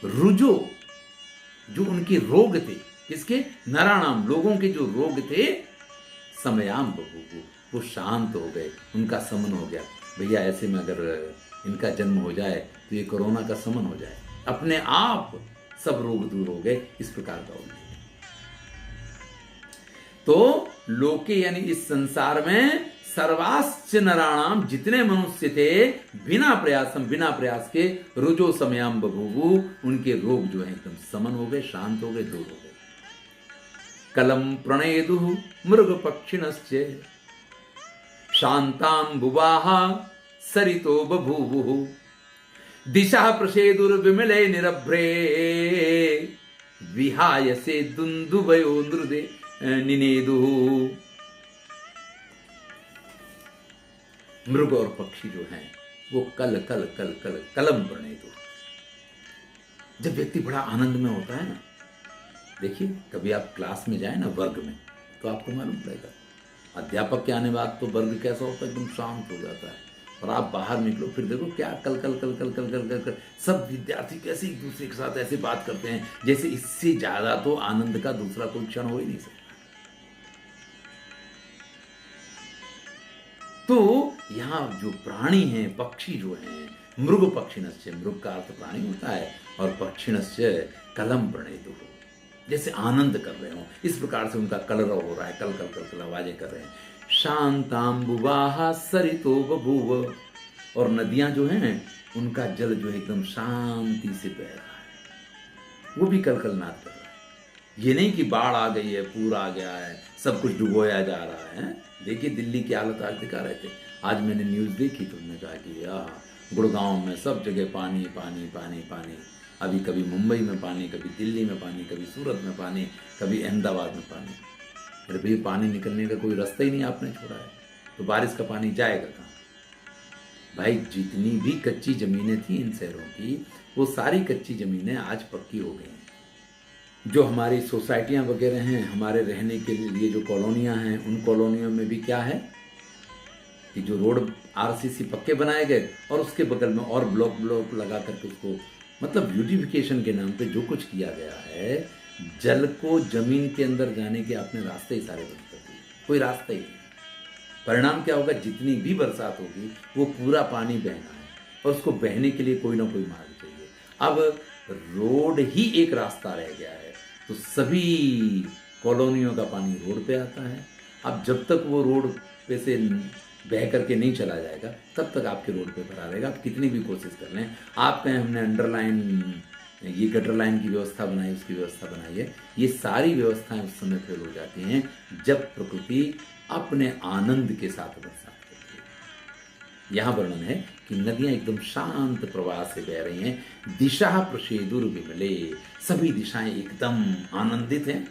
रुजो जो उनके रोग थे, किसके, नराणाम लोगों के जो रोग थे, समयाम बभू वो शांत हो गए, उनका समन हो गया। भैया ऐसे में अगर इनका जन्म हो जाए तो ये कोरोना का समन हो जाए, अपने आप सब रोग दूर हो गए। इस प्रकार का उल्लेख। तो लोके यानी इस संसार में सर्वाश्च नराणाम जितने मनुष्य थे बिना प्रयासम, बिना प्रयास के, रुजो समयाम बभूवु उनके रोग जो है एकदम समन हो गए, शांत हो गए, दूर हो गए। कलम प्रणेदु मृग पक्षिणश्च शांताम बुवाह सरितो बभूवु दिशा प्रसेदुर्विमले निरभ्रे विहाय से दुंदुभयो नृदे निनेदु। मृग और पक्षी जो हैं वो कल कल कल कल कलम प्रणेदु। जब व्यक्ति बड़ा आनंद में होता है ना, देखिए कभी आप क्लास में जाए ना वर्ग में, तो आपको मालूम पड़ेगा अध्यापक के आने बाद तो वर्ग कैसा होता है, एकदम शांत हो जाता है। और आप बाहर निकलो फिर देखो क्या कल कल कल कल कल कल कल कल सब विद्यार्थी कैसे एक दूसरे के साथ ऐसे बात करते हैं जैसे इससे ज्यादा तो आनंद का दूसरा कोई क्षण हो ही नहीं सकता। तो यहाँ जो प्राणी हैं, पक्षी जो हैं, मृग पक्षिणस्य, मृग का अर्थ प्राणी होता है, और पक्षिणस्य कलम प्रणेदु, जैसे आनंद कर रहे हो, इस प्रकार से उनका कलरव हो रहा है, कल कल कल कल आवाजें कर रहे हैं। शांतांबुवाहा सरितो बभूव, और नदियां जो हैं उनका जल जो है एकदम शांति से बह रहा है, वो भी कल कल नाद कर रहा है। ये नहीं कि बाढ़ आ गई है, पूर आ गया है, सब कुछ डुबोया जा रहा है। देखिए दिल्ली की हालत आज दिखा रहे थे, आज मैंने न्यूज देखी तो उन्होंने कहा कि गुड़गांव में सब जगह पानी पानी पानी पानी, अभी कभी मुंबई में पानी, कभी दिल्ली में पानी, कभी सूरत में पानी, कभी अहमदाबाद में पानी। अरे भाई पानी निकलने का कोई रास्ता ही नहीं आपने छोड़ा है, तो बारिश का पानी जाएगा कहाँ? भाई जितनी भी कच्ची जमीनें थी इन शहरों की, वो सारी कच्ची जमीनें आज पक्की हो गई हैं। जो हमारी सोसाइटियां वगैरह हैं, हमारे रहने के लिए जो कॉलोनियां हैं, उन कॉलोनियों में भी क्या है कि जो रोड आरसीसी पक्के बनाए गए और उसके बगल में और ब्लॉक ब्लॉक लगा करके उसको, मतलब ब्यूटिफिकेशन के नाम पे जो कुछ किया गया है, जल को जमीन के अंदर जाने के आपने रास्ते ही सारे बंद कर दिए, कोई रास्ता ही नहीं। परिणाम क्या होगा, जितनी भी बरसात होगी वो पूरा पानी बहना है, और उसको बहने के लिए कोई ना कोई मार्ग चाहिए। अब रोड ही एक रास्ता रह गया है, तो सभी कॉलोनियों का पानी रोड पे आता है। अब जब तक वो रोड पे से बह करके नहीं चला जाएगा तब तक आपके रोड पे भरा रहेगा। आप कितनी भी कोशिश कर लें, आप कहें हमने अंडरलाइन, ये गटर लाइन की व्यवस्था बनाई, उसकी व्यवस्था बनाई है, ये सारी व्यवस्थाएं उस समय फेल हो जाती हैं जब प्रकृति अपने आनंद के साथ बरसात करती है। यहाँ वर्णन है कि नदियां एकदम शांत प्रवाह से बह रही हैं, दिशा प्रसेदुर विमले, सभी दिशाएं एकदम आनंदित हैं,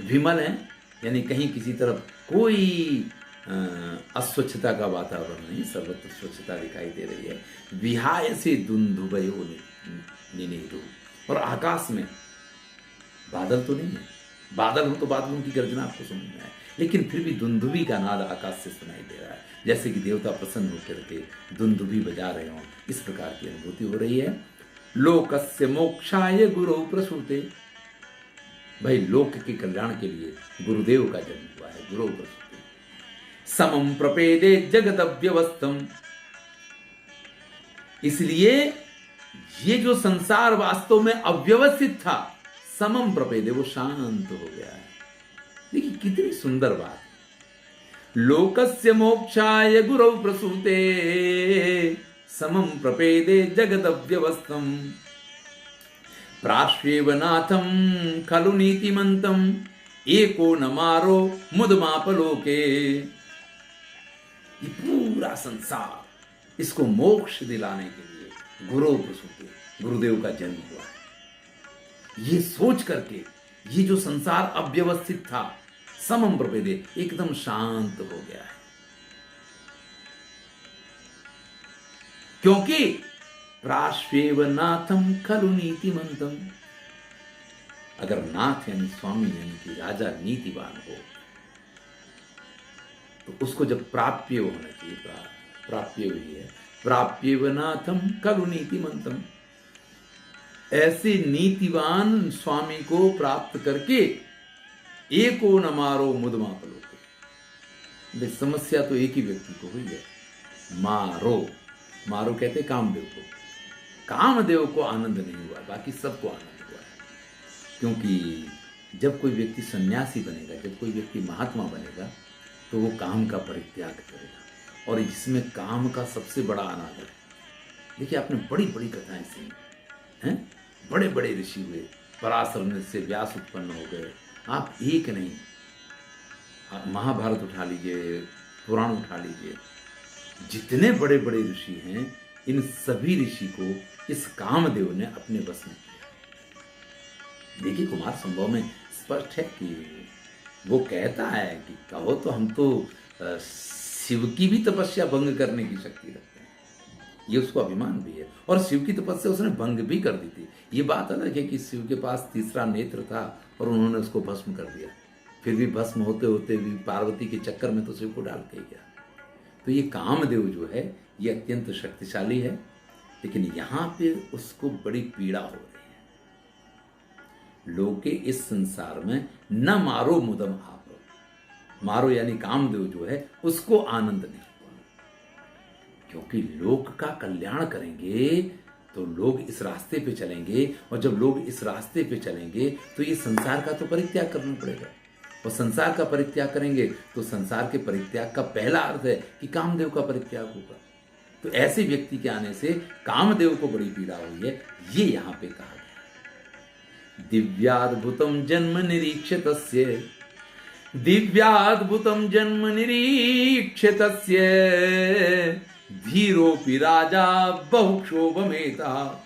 विमल हैं, यानी कहीं किसी तरफ कोई अस्वच्छता का वातावरण नहीं, सर्वत्र स्वच्छता दिखाई दे रही है। विहाय से दुंदुभयो निनेदु, और आकाश में बादल तो नहीं है, बादल हो तो बादलों की गर्जना आपको समझ में आए, लेकिन फिर भी दुंदुभी का नाद आकाश से सुनाई दे रहा है, जैसे कि देवता प्रसन्न होकर के दुंदुभी बजा रहे हो, इस प्रकार की अनुभूति हो रही है। लोकस्य मोक्षाय गुरु प्रसूते, भाई लोक के कल्याण के लिए गुरुदेव का जन्म हुआ है, गुरु प्रसूते। समम प्रपेदे जगत अव्यवस्थम, इसलिए ये जो संसार वास्तव में अव्यवस्थित था, समम प्रपेदे, वो शांत हो गया है। देखिए कितनी सुंदर बात। लोकस्य मोक्षाय गुरौ प्रसूते समम प्रपेदे जगत अव्यवस्थम प्राश्वेव नाथम खलु नीतिमंतम एको नमारो मुदमापलोके। ये पूरा संसार, इसको मोक्ष दिलाने के लिए गुरु प्रसूते, गुरुदेव का जन्म हुआ है। ये सोच करके, ये जो संसार अव्यवस्थित था, समम प्रपेदे, एकदम शांत हो गया है। क्योंकि प्राश्वेव नाथम खलु नीतिमंतम, अगर नाथ यानी स्वामी यानी कि राजा नीतिवान हो तो उसको जब प्राप्य होना चाहिए, प्राप्य हुई है, प्राप्यव नाथम खलु नीतिमंतम, ऐसे नीतिवान स्वामी को प्राप्त करके एको न मारो मुदमापलोके। समस्या तो एक ही व्यक्ति को हुई है, मारो, मारो कहते कामदेव को। कामदेव को आनंद नहीं हुआ, बाकी सबको आनंद हुआ है। क्योंकि जब कोई व्यक्ति सन्यासी बनेगा, जब कोई व्यक्ति महात्मा बनेगा तो वो काम का परित्याग करेगा, और इसमें काम का सबसे बड़ा अनादर है। देखिए आपने बड़ी बड़ी कथाएं सुनी हैं, बड़े बड़े ऋषि हुए, पराशर से व्यास उत्पन्न हो गए। आप एक नहीं, महाभारत उठा लीजिए, पुराण उठा लीजिए, जितने बड़े बड़े ऋषि हैं, इन सभी ऋषि को इस कामदेव ने अपने बस में किया। देखिए कुमार संभव में स्पष्ट है कि वो कहता है कि कहो तो हम तो शिव की भी तपस्या भंग करने की शक्ति रखते हैं, ये उसको अभिमान भी है, और शिव की तपस्या उसने भंग भी कर दी थी। ये बात अलग है कि शिव के पास तीसरा नेत्र था और उन्होंने उसको भस्म कर दिया, फिर भी भस्म होते होते भी पार्वती के चक्कर में तो शिव को डाल के गया। तो ये कामदेव जो है ये अत्यंत शक्तिशाली है, लेकिन यहां पे उसको बड़ी पीड़ा हो रही है। लोके इस संसार में न मारो मुदम आप, मारो यानी कामदेव जो है उसको आनंद नहीं हुआ, क्योंकि लोक का कल्याण करेंगे तो लोग इस रास्ते पे चलेंगे, और जब लोग इस रास्ते पे चलेंगे तो ये संसार का तो परित्याग करना पड़ेगा, और संसार का परित्याग करेंगे तो संसार के परित्याग का पहला अर्थ है कि कामदेव का परित्याग होगा। तो ऐसे व्यक्ति के आने से कामदेव को बड़ी पीड़ा हुई है, ये यहां पे कहा गया। दिव्याद्भुतम जन्म निरीक्षितस्य, दिव्याद्भुतम जन्म निरीक्षितस्य, धीरोपि राजा बहुक्षोभमेता,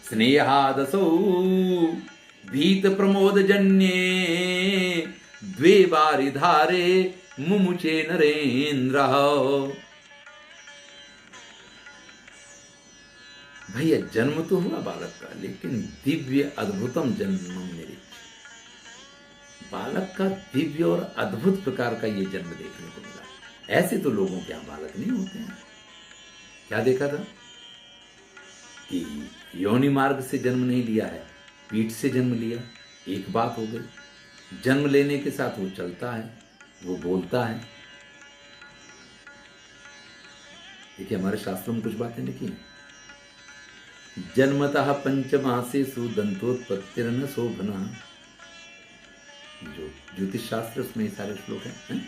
स्नेहादसौ भीत प्रमोद जन्ये, द्वे बारिधारे मुमुचे नरेंद्र। भैया जन्म तो हुआ बालक का, लेकिन दिव्य अद्भुतम जन्म निरीक्ष, बालक का दिव्य और अद्भुत प्रकार का ये जन्म देखने को मिला। ऐसे तो लोगों के यहां बालक नहीं होते हैं। क्या देखा था कि योनि मार्ग से जन्म नहीं लिया है, पीठ से जन्म लिया, एक बात हो गई। जन्म लेने के साथ वो चलता है, वो बोलता है। देखिए हमारे शास्त्रों में कुछ बातें लिखी हैं, जन्मतः पंचमासेषु दंतोत्पत्तिर्न शोभना, जो ज्योतिष शास्त्र उसमें ये सारे श्लोक हैं।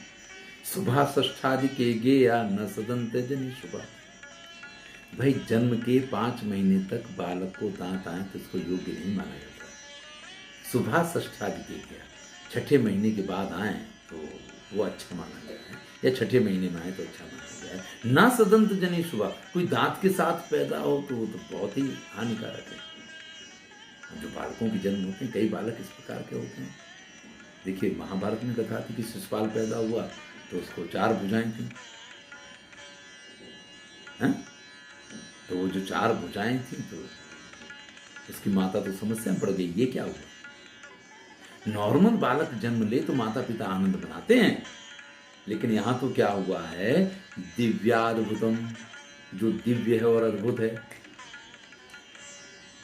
शुभा षष्ठादि के गेया न सदंत जनि शुभा। भाई जन्म के 5 महीने तक बालक को दांत आए तो उसको योग्य नहीं माना जाता। शुभा षष्ठादि के गया, छठे महीने के बाद आए तो वो अच्छा माना गया है, या छठे महीने में आए तो अच्छा माना गया है। ना सदंत जनि शुभा, कोई दांत के साथ पैदा हो तो वो तो बहुत ही हानिकारक है। जो बालकों के जन्म होते हैं, कई बालक इस प्रकार के होते हैं। देखिए महाभारत में कथा थी कि शिशुपाल पैदा हुआ तो उसको 4 भुजाएं थी, तो वो जो 4 भुजाएं थी तो उसकी माता तो समस्या में पड़ गई, ये क्या हुआ। नॉर्मल बालक जन्म ले तो माता पिता आनंद मनाते हैं, लेकिन यहां तो क्या हुआ है, दिव्याद्भुतम, जो दिव्य है और अद्भुत है,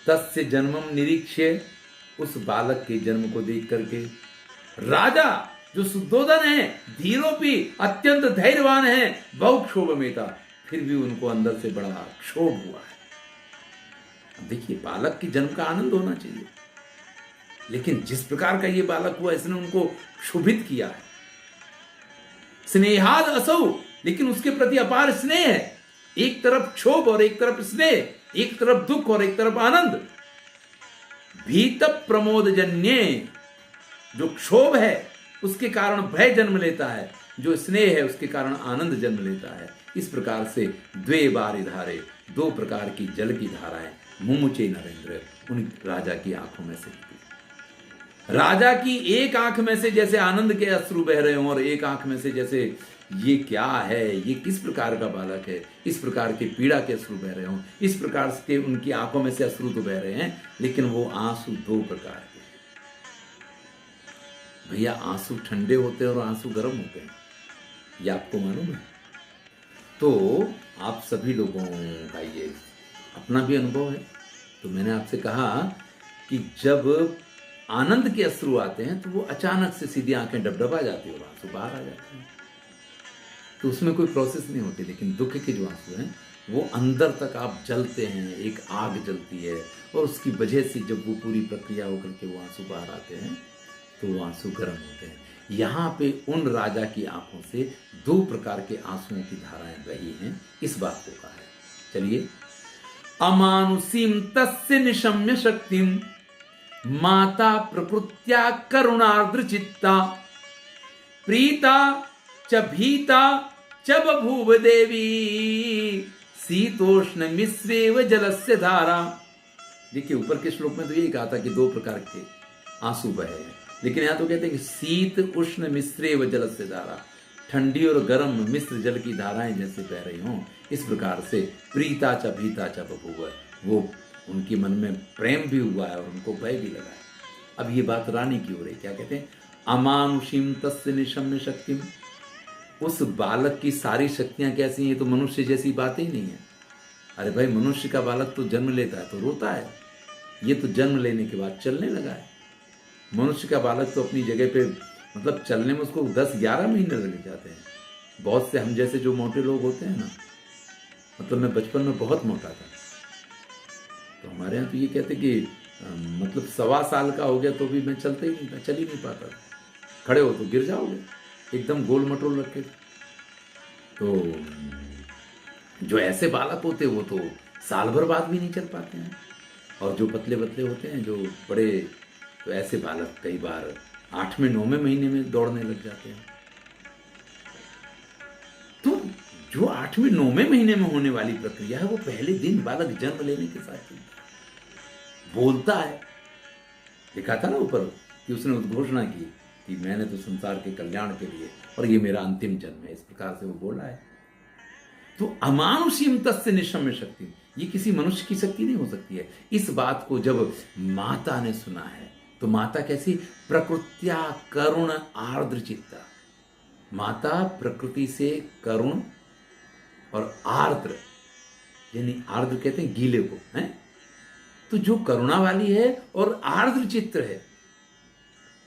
तस्य जन्मम निरीक्ष्य, उस बालक के जन्म को देख करके राजा जो शुद्धोदन है, धीरोपी अत्यंत धैर्यवान है, बहुत क्षोभमेता, फिर भी उनको अंदर से बड़ा क्षोभ हुआ है। अब देखिए बालक के जन्म का आनंद होना चाहिए, लेकिन जिस प्रकार का ये बालक हुआ इसने उनको क्षुभित किया है। स्नेहाद असौ, लेकिन उसके प्रति अपार स्नेह है, एक तरफ क्षोभ और एक तरफ स्नेह, एक तरफ दुख और एक तरफ आनंद। भीत प्रमोद जन्ये, जो क्षोभ है उसके कारण भय जन्म लेता है, जो स्नेह है उसके कारण आनंद जन्म लेता है। इस प्रकार से द्वे बारी धारे, 2 प्रकार की जल की धाराएं मुमुचे नरेंद्र, उन राजा की आंखों में से निकली। राजा की एक आंख में से जैसे आनंद के अश्रु बह रहे हों और एक आंख में से जैसे ये क्या है, ये किस प्रकार का बालक है, इस प्रकार के पीड़ा के अश्रु बह रहे हों, इस प्रकार के उनकी आंखों में से अश्रु तो बह रहे हैं, लेकिन वो आंसू दो प्रकार के। भैया आंसू ठंडे होते हैं और आंसू गर्म होते हैं, ये आपको मालूम है? तो आप सभी लोगों का ये अपना भी अनुभव है। तो मैंने आपसे कहा कि जब आनंद के अश्रु आते हैं तो वो अचानक से सीधी आंखें डबडबा जाती है और आंसू बाहर आ जाते हैं, तो उसमें कोई प्रोसेस नहीं होती। लेकिन दुख के जो आंसू हैं वो अंदर तक आप जलते हैं, एक आग जलती है, और उसकी वजह से जब वो पूरी प्रक्रिया होकर के वो आंसू बाहर आते हैं तो वो आंसू गर्म होते हैं। यहाँ पे उन राजा की आंखों से दो प्रकार के आंसुओं की धाराएं बही हैं, इस बात को कहा है। चलिए, अमानुषीम तस्य निशम्य शक्तिम माता प्रकृत्या करुणार्द्र चित्ता प्रीता च भीता च बभूव देवी शीतोष्ण मिश्रेव जलस्य धारा। देखिए, ऊपर के श्लोक में तो यही कहा था कि दो प्रकार के आंसू बहे हैं, लेकिन यहां तो कहते हैं कि शीत उष्ण मिश्रेव जलस्य धारा, ठंडी और गर्म मिश्र जल की धाराएं जैसे बह रही हों, इस प्रकार से प्रीता च भीता च बभूव, वो उनके मन में प्रेम भी हुआ है और उनको भय भी लगा है। अब ये बात रानी की हो रही, क्या कहते हैं? अमानुषीम तस्य निशम्य शक्तिम, उस बालक की सारी शक्तियां कैसी हैं? ये तो मनुष्य जैसी बात ही नहीं है। अरे भाई, मनुष्य का बालक तो जन्म लेता है तो रोता है, ये तो जन्म लेने के बाद चलने लगा है। मनुष्य का बालक तो अपनी जगह पे, मतलब चलने में उसको 10-11 महीने लग जाते हैं। बहुत से हम जैसे जो मोटे लोग होते हैं ना, मतलब मैं बचपन में बहुत मोटा था, तो हमारे यहाँ तो ये कहते कि मतलब 1.25 साल का हो गया तो भी मैं चल ही नहीं पाता था। खड़े हो तो गिर जाओगे, एकदम गोल मटोल रखे। तो जो ऐसे बालक होते वो तो साल भर बाद भी नहीं चल पाते हैं, और जो पतले पतले होते हैं, जो बड़े, तो ऐसे बालक कई बार 8वें 9वें महीने में दौड़ने लग जाते हैं। तो जो 8वें 9वें महीने में होने वाली प्रक्रिया है, वो पहले दिन बालक जन्म लेने के साथ ही बोलता है। लिखा था ना ऊपर कि उसने उद्घोषणा की कि मैंने तो संसार के कल्याण के लिए, और ये मेरा अंतिम जन्म है, इस प्रकार से वो बोला है। तो अमानुषीम तस्य निशम्य शक्ति, ये किसी मनुष्य की शक्ति नहीं हो सकती है। इस बात को जब माता ने सुना है, तो माता कैसी? प्रकृत्या करुण आर्द्र चित्ता, माता प्रकृति से करुण और आर्द्र, यानी आर्द्र कहते हैं गीले को, हैं? तो जो करुणा वाली है और आर्द्र चित्त है,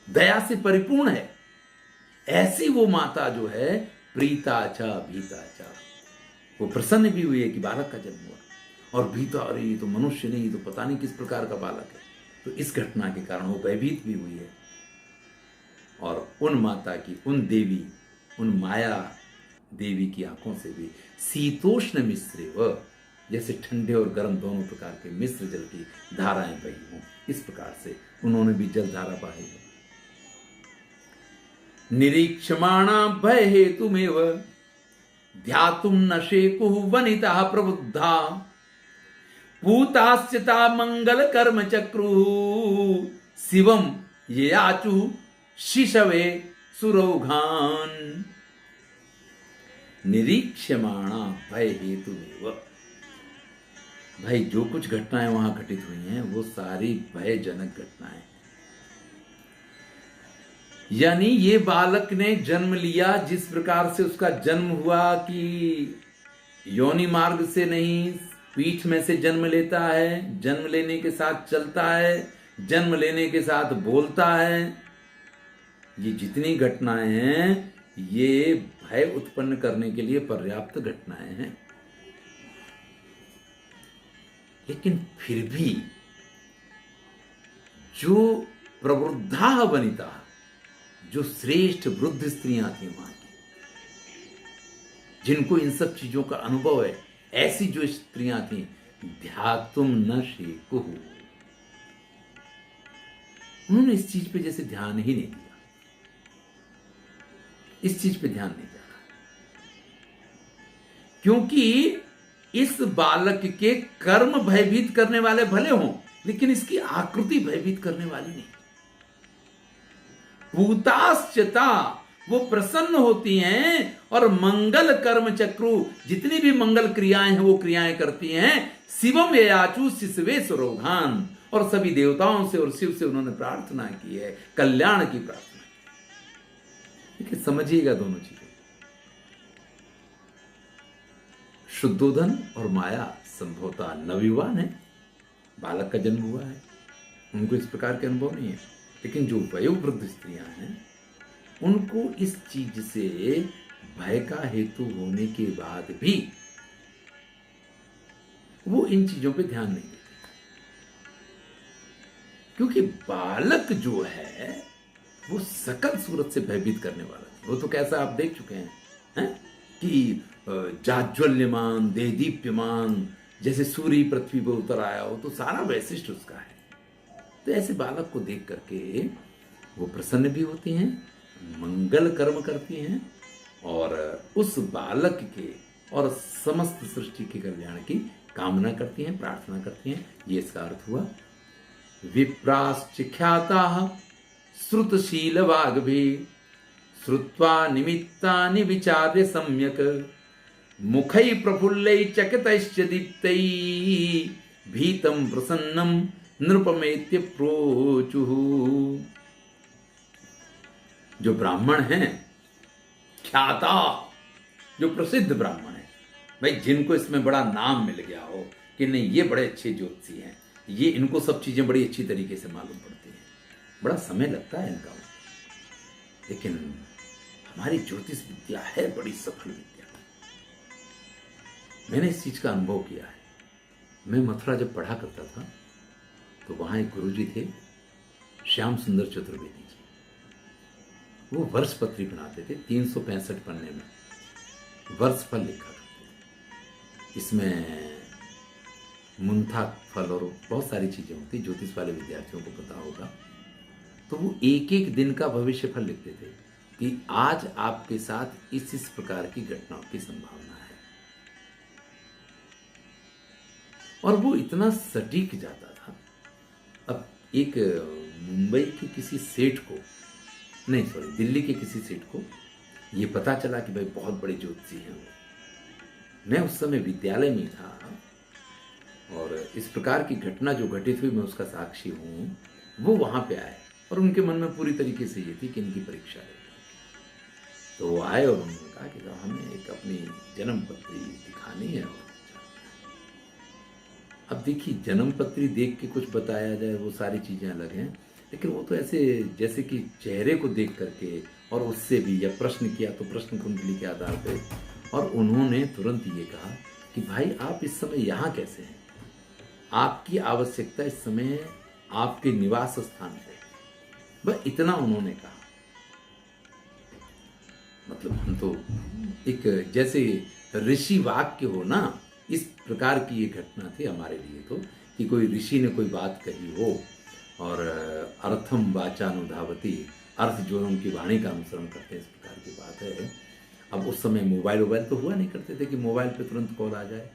दया से परिपूर्ण है, ऐसी वो माता जो है, प्रीता च भीता च, वो प्रसन्न भी हुई है कि बालक का जन्म हुआ, और भीता, अरे ये तो मनुष्य नहीं, तो पता नहीं किस प्रकार का बालक है। तो इस घटना के कारण वो भयभीत भी हुई है, और उन माता की, उन देवी, उन माया देवी की आंखों से भी शीतोष्ण मिश्रेव, जैसे ठंडे और गर्म दोनों प्रकार के मिश्र जल की धाराएं बही हों, इस प्रकार से उन्होंने भी जल धारा बहाई है। निरीक्षमाणा भय हेतुमेव ध्यातुम न शेकुः वनिता प्रबुद्धा पूतास्यता मंगल कर्म चक्रुः शिवम ये आचु शिशवे सुरौघान। निरीक्षमाणा भय हेतुमेव, भाई जो कुछ घटनाएं वहां घटित हुई हैं वो सारी भयजनक घटनाएं, यानी ये बालक ने जन्म लिया, जिस प्रकार से उसका जन्म हुआ कि योनि मार्ग से नहीं, पीठ में से जन्म लेता है, जन्म लेने के साथ चलता है, जन्म लेने के साथ बोलता है, ये जितनी घटनाएं हैं ये भय उत्पन्न करने के लिए पर्याप्त घटनाएं हैं। लेकिन फिर भी जो प्रवृद्धा वनिता, जो श्रेष्ठ वृद्ध स्त्रियां थी वहां की, जिनको इन सब चीजों का अनुभव है, ऐसी जो स्त्रियां थी, ध्यातुम न शेकुः, उन्होंने इस चीज पे जैसे ध्यान ही नहीं दिया, इस चीज पे ध्यान नहीं दिया, क्योंकि इस बालक के कर्म भयभीत करने वाले भले हों, लेकिन इसकी आकृति भयभीत करने वाली नहीं। भूताश्चता, वो प्रसन्न होती हैं और मंगल कर्म चक्रु, जितनी भी मंगल क्रियाएं हैं वो क्रियाएं करती हैं। शिवम ययाचु शिशवे सुरोघान, और सभी देवताओं से और शिव से उन्होंने प्रार्थना की है, कल्याण की प्रार्थना। देखिए समझिएगा दोनों चीजें। शुद्धोधन और माया संभवतः नवयुवान है, बालक का जन्म हुआ है, उनको इस प्रकार के अनुभव नहीं है। लेकिन जो वयोवृद्ध स्त्रियां हैं उनको इस चीज से भय का हेतु होने के बाद भी वो इन चीजों पे ध्यान नहीं देते, क्योंकि बालक जो है वो सकल सूरत से भयभीत करने वाला है। वो तो कैसा आप देख चुके हैं कि जाज्वल्यमान देदीप्यमान, जैसे सूर्य पृथ्वी पर उतर आया हो तो सारा वैशिष्ट उसका है। तो ऐसे बालक को देख करके वो प्रसन्न भी होती हैं, मंगल कर्म करती हैं और उस बालक के और समस्त सृष्टि के कल्याण की कामना करती हैं, प्रार्थना करती हैं। ये इसका अर्थ हुआ। विप्राश्च ख्याताः श्रुतशीलवाग्भिः श्रुत्वा निमित्तानि विचार्य सम्यक् मुखै प्रफुल्लै चकितैश्च दीप्तैः भीतं प्रसन्नं नृपमेत्य प्रोचुः। जो ब्राह्मण हैं ख्याता, जो प्रसिद्ध ब्राह्मण है भाई, जिनको इसमें बड़ा नाम मिल गया हो कि नहीं ये बड़े अच्छे ज्योतिषी हैं, ये इनको सब चीजें बड़ी अच्छी तरीके से मालूम पड़ती हैं, बड़ा समय लगता है इनका, लेकिन हमारी ज्योतिष विद्या है बड़ी सफल विद्या। मैंने इस चीज का अनुभव किया है। मैं मथुरा जब पढ़ा करता था तो वहां एक गुरुजी थे, श्याम सुंदर चतुर्वेदी जी। वो वर्ष पत्री बनाते थे, 365 पन्ने में वर्ष फल लिखा करते थे। इसमें मुंथा फल और बहुत सारी चीजें होती, ज्योतिष वाले विद्यार्थियों को पता होगा। तो वो एक एक दिन का भविष्य फल लिखते थे कि आज आपके साथ इस प्रकार की घटनाओं की संभावना है, और वो इतना सटीक जाता था। अब एक मुंबई के किसी सेठ को, नहीं सॉरी दिल्ली के किसी सेठ को ये पता चला कि भाई बहुत बड़े ज्योतिषी हैं वो। मैं उस समय विद्यालय में था और इस प्रकार की घटना जो घटित हुई मैं उसका साक्षी हूं। वो वहां पे आए और उनके मन में पूरी तरीके से ये थी कि इनकी परीक्षा है। तो वो आए और उन्होंने कहा कि हमें एक अपनी जन्म पत्री दिखानी है। अब देखिए जन्म पत्री देख के कुछ बताया जाए वो सारी चीजें अलग हैं, लेकिन वो तो ऐसे जैसे कि चेहरे को देख करके और उससे भी, या प्रश्न किया तो प्रश्न कुंडली के आधार पे, और उन्होंने तुरंत ये कहा कि भाई आप इस समय यहाँ कैसे हैं, आपकी आवश्यकता इस समय आपके निवास स्थान पे। बस इतना उन्होंने कहा। मतलब हम तो एक जैसे ऋषि वाक्य हो ना, इस प्रकार की ये घटना थी हमारे लिए तो, कि कोई ऋषि ने कोई बात कही हो और अर्थम वाचानुधावती, अर्थ जो है उनकी वाणी का अनुसरण करते हैं, इस प्रकार की बात है। अब उस समय मोबाइल तो हुआ नहीं करते थे कि मोबाइल पे तुरंत कॉल आ जाए,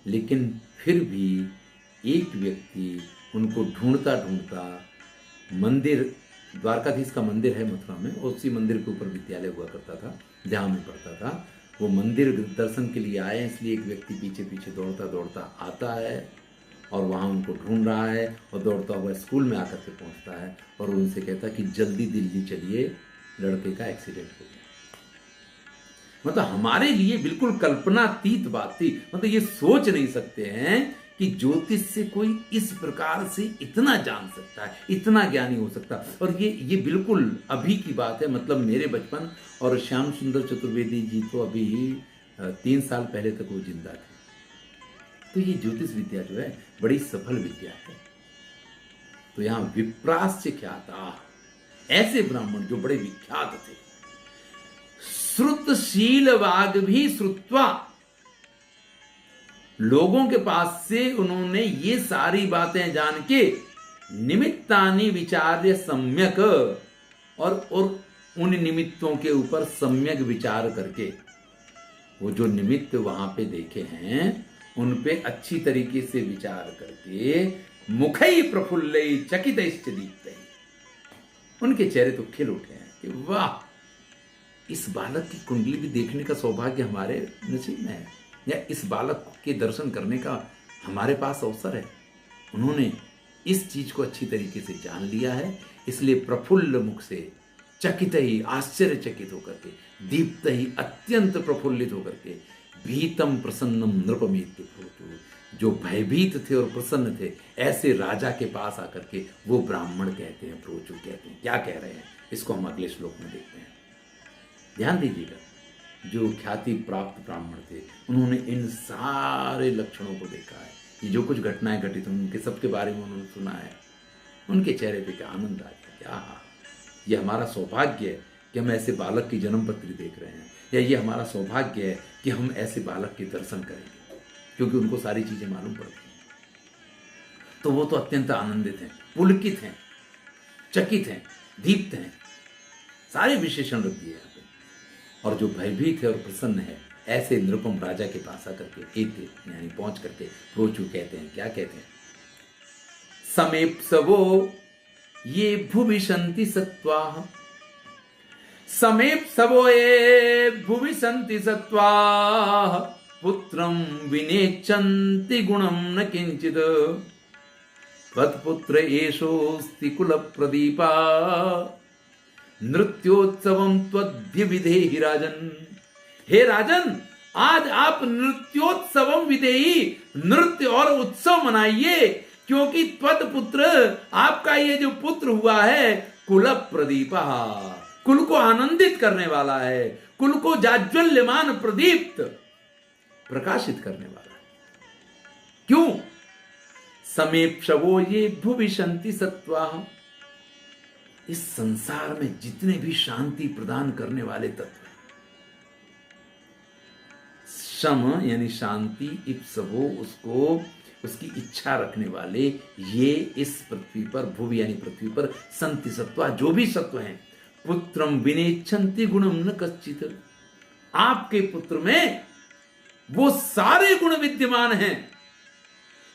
लेकिन फिर भी एक व्यक्ति उनको ढूंढता ढूंढता मंदिर, द्वारकाधीश का मंदिर है मथुरा में, उसी मंदिर के ऊपर विद्यालय हुआ करता था जहाँ मैं पढ़ता था। वो मंदिर दर्शन के लिए आए, इसलिए एक व्यक्ति पीछे पीछे दौड़ता दौड़ता आता है और वहाँ उनको ढूंढ रहा है और दौड़ता हुआ स्कूल में आकर के पहुँचता है और उनसे कहता है कि जल्दी दिल्ली चलिए, लड़के का एक्सीडेंट हो गया। मतलब हमारे लिए बिल्कुल कल्पनातीत बात थी। मतलब ये सोच नहीं सकते हैं कि ज्योतिष से कोई इस प्रकार से इतना जान सकता है, इतना ज्ञानी हो सकता है। और ये बिल्कुल अभी की बात है। मतलब मेरे बचपन, और श्याम सुंदर चतुर्वेदी जी तो अभी 3 साल पहले तक वो जिंदा थे। तो ये ज्योतिष विद्या जो है बड़ी सफल विद्या है। तो यहां विप्राश्च ख्याता, ऐसे ब्राह्मण जो बड़े विख्यात थे, श्रुतशील वाग भी श्रुत्वा, लोगों के पास से उन्होंने ये सारी बातें जान के निमित्तानि विचार्य सम्यक, और उन निमित्तों के ऊपर सम्यक विचार करके, वो जो निमित्त वहां पे देखे हैं उन पे अच्छी तरीके से विचार करके मुखै प्रफुल्लै चकितैश्च दीप्तैः, उनके चेहरे तो खिल उठे हैं कि वाह, इस बालक की कुंडली भी देखने का सौभाग्य हमारे नसीब में है, या इस बालक के दर्शन करने का हमारे पास अवसर है। उन्होंने इस चीज को अच्छी तरीके से जान लिया है, इसलिए प्रफुल्ल मुख से, चकित ही, आश्चर्यचकित होकर के, दीप्त ही, अत्यंत प्रफुल्लित होकर के, भीतम प्रसन्नम नृपमेत्य भूतु, जो भयभीत थे और प्रसन्न थे, ऐसे राजा के पास आकर के वो ब्राह्मण कहते हैं, प्रोचु कहते हैं। क्या कह रहे हैं इसको हम अगले श्लोक में देखते हैं। ध्यान दीजिएगा, जो ख्याति प्राप्त ब्राह्मण थे उन्होंने इन सारे लक्षणों को देखा है, ये जो कुछ घटनाएं घटित हुई उनके सबके बारे में उन्होंने सुना है। उनके चेहरे पे क्या आनंद आ गया, क्या ये हमारा सौभाग्य है कि हम ऐसे बालक की जन्म पत्री देख रहे हैं, या ये हमारा सौभाग्य है कि हम ऐसे बालक के दर्शन करेंगे, क्योंकि उनको सारी चीजें मालूम पड़ती हैं। तो वो तो अत्यंत आनंदित हैं, पुलकित हैं, चकित हैं, दीप्त हैं, सारे विशेषण रख दिए यहाँ पे। और जो भयभीत है और प्रसन्न है, ऐसे नृपम राजा के पास आकर के एक यानी पहुंच करके प्रोचु कहते हैं, क्या कहते हैं, समेप्सवो ये भुविशन्ति सत्वाः, समेप्सवो ये भुविशन्ति सत्वाः, पुत्रं विनेच्छन्ति गुणं न किंचित्, त्वत्पुत्र एषोऽस्ति कुलप्रदीपा, नृत्योत्सवं त्वद्य विधेहि राजन। हे राजन, आज आप नृत्योत्सवम विधेहि, नृत्य और उत्सव मनाइए, क्योंकि त्वत्पुत्र, आपका ये जो पुत्र हुआ है, कुल प्रदीपा, कुल को आनंदित करने वाला है, कुल को जाज्वल्यमान प्रदीप्त प्रकाशित करने वाला है। क्यों? समेप्सवो ये भुविशन्ति सत्वाः, इस संसार में जितने भी शांति प्रदान करने वाले तत्व हैं, शम यानी शांति, इप्सवो उसको, उसकी इच्छा रखने वाले, ये इस पृथ्वी पर, भुव यानी पृथ्वी पर, संति सत्वा, जो भी सत्व हैं, पुत्रम विनेच्छन्ति गुणम न कश्चित्, आपके पुत्र में वो सारे गुण विद्यमान हैं।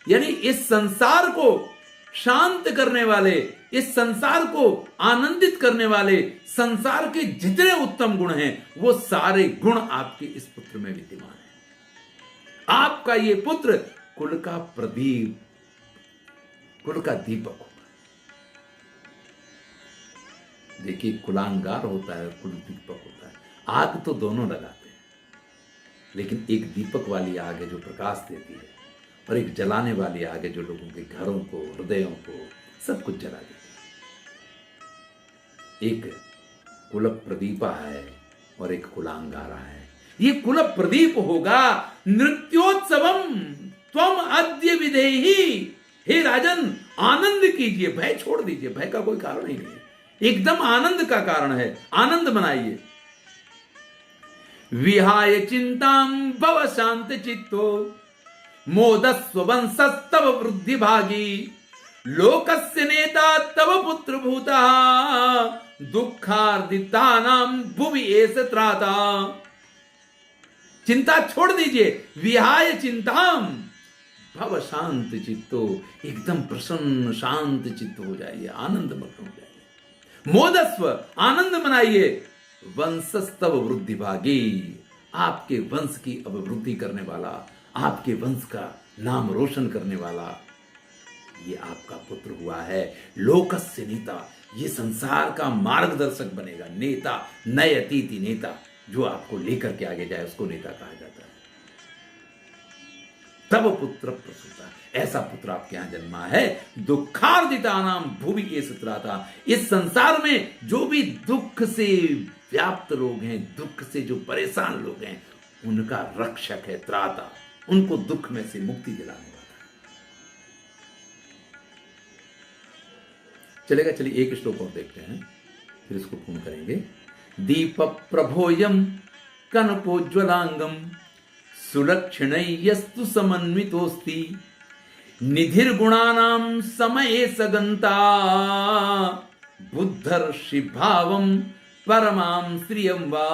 यानी इस संसार को शांत करने वाले, इस संसार को आनंदित करने वाले, संसार के जितने उत्तम गुण हैं, वो सारे गुण आपके इस पुत्र में विद्यमान हैं। आपका ये पुत्र कुल का प्रदीप, कुल का दीपक होगा। देखिए, कुलांगार होता है, कुल दीपक होता है। आग तो दोनों लगाते हैं, लेकिन एक दीपक वाली आग है जो प्रकाश देती है, और एक जलाने वाली आग है जो लोगों के घरों को, हृदयों को, सब कुछ जला देती है। एक कुल प्रदीपा है और एक कुलांगारा है। ये कुल प्रदीप होगा। नृत्योत्सवम त्वम अद्य विधेहि, हे राजन, आनंद कीजिए, भय छोड़ दीजिए, भय का कोई कारण ही नहीं है, एकदम आनंद का कारण है, आनंद मनाइए। विहाय चिंताम भव शांत चित्तो, मोदस्व वंशस्तव वृद्धि भागी, लोकस्य नेता तव पुत्र भूता, दुखार्दितानां भुवि एष त्राता। चिंता छोड़ दीजिए, विहाय चिंताम भव शांत चित्तो, एकदम प्रसन्न शांत चित्त हो जाइए, आनंद मग्न हो जाइए। मोदस्व, आनंद मनाइए। वंशस्तव वृद्धि भागी, आपके वंश की अभिवृद्धि करने वाला, आपके वंश का नाम रोशन करने वाला ये आपका पुत्र हुआ है। लोकस्य नेता, ये संसार का मार्गदर्शक बनेगा। नेता, नयतीति नेता, जो आपको लेकर के आगे जाए उसको नेता कहा जाता है। तब पुत्र प्रसूता, ऐसा पुत्र आपके यहां जन्मा है। दुखार्दिता नाम भुवि एष त्राता, इस संसार में जो भी दुख से व्याप्त लोग हैं, दुख से जो परेशान लोग हैं, उनका रक्षक है त्राता, उनको दुख में से मुक्ति दिलाने वाला है। चलेगा, चलिए एक श्लोक और देखते हैं, फिर इसको पूर्ण करेंगे। दीप प्रभोयम कनकोज्वलांगम, सुलक्षणयस्तु समन्वितोस्ति, निधिर्गुणानां समये सगंता, बुद्धर्षि भावम परमां श्रियं वा।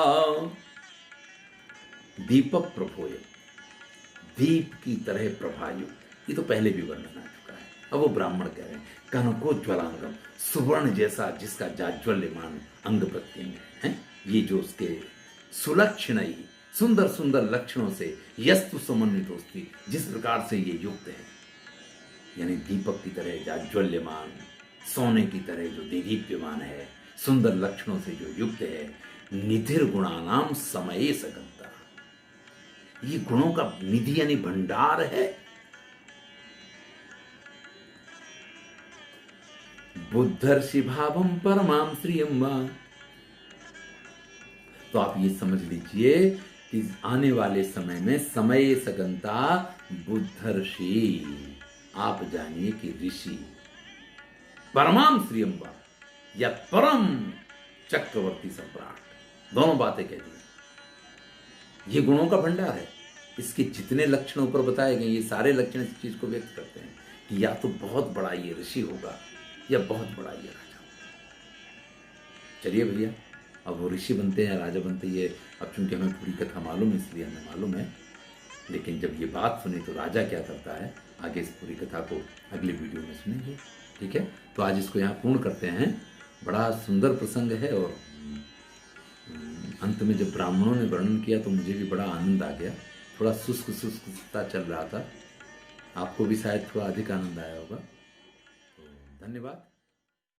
दीपक प्रभोयम, दीप की तरह प्रभायुक्त, ये तो पहले भी वर्णन आ चुका है। अब वो ब्राह्मण कह रहे हैं कनकोज्ज्वलांगम, सुवर्ण जैसा जिसका जाज्वल्यमान अंग प्रत्यंग है, ये जो उसके सुलक्षणई, सुंदर सुंदर लक्षणों से यस्तु समन्वित होती, जिस प्रकार से ये युक्त है, यानी दीपक की तरह जाज्वल्यमान, सोने की तरह जो देदीप्यमान है, सुंदर लक्षणों से जो युक्त है, निधिर गुणानाम समये सगंता, ये गुणों का निधि यानी भंडार है। बुद्धर्षि भावम परमाम श्रियम वा, तो आप ये समझ लीजिए कि आने वाले समय में समय सगंता बुद्धर्षि, आप जानिए कि ऋषि, परमाम श्रियम वा या परम चक्रवर्ती सम्राट, दोनों बातें कह दी। ये गुणों का भंडार है। इसके जितने लक्षण ऊपर बताए गए, ये सारे लक्षण इस चीज को व्यक्त करते हैं कि या तो बहुत बड़ा ये ऋषि होगा या बहुत बड़ा ये राजा होगा। चलिए भैया, अब वो ऋषि बनते हैं या राजा बनते हैं, ये अब चूंकि हमें पूरी कथा मालूम है इसलिए हमें मालूम है, लेकिन जब ये बात सुनी तो राजा क्या करता है, आगे इस पूरी कथा को अगले वीडियो में सुनेंगे। ठीक है, तो आज इसको यहाँ पूर्ण करते हैं। बड़ा सुंदर प्रसंग है और अंत में जब ब्राह्मणों ने वर्णन किया तो मुझे भी बड़ा आनंद आ गया। थोड़ा शुष्क शुष्कता चल रहा था, आपको भी शायद थोड़ा अधिक आनंद आया होगा। तो धन्यवाद।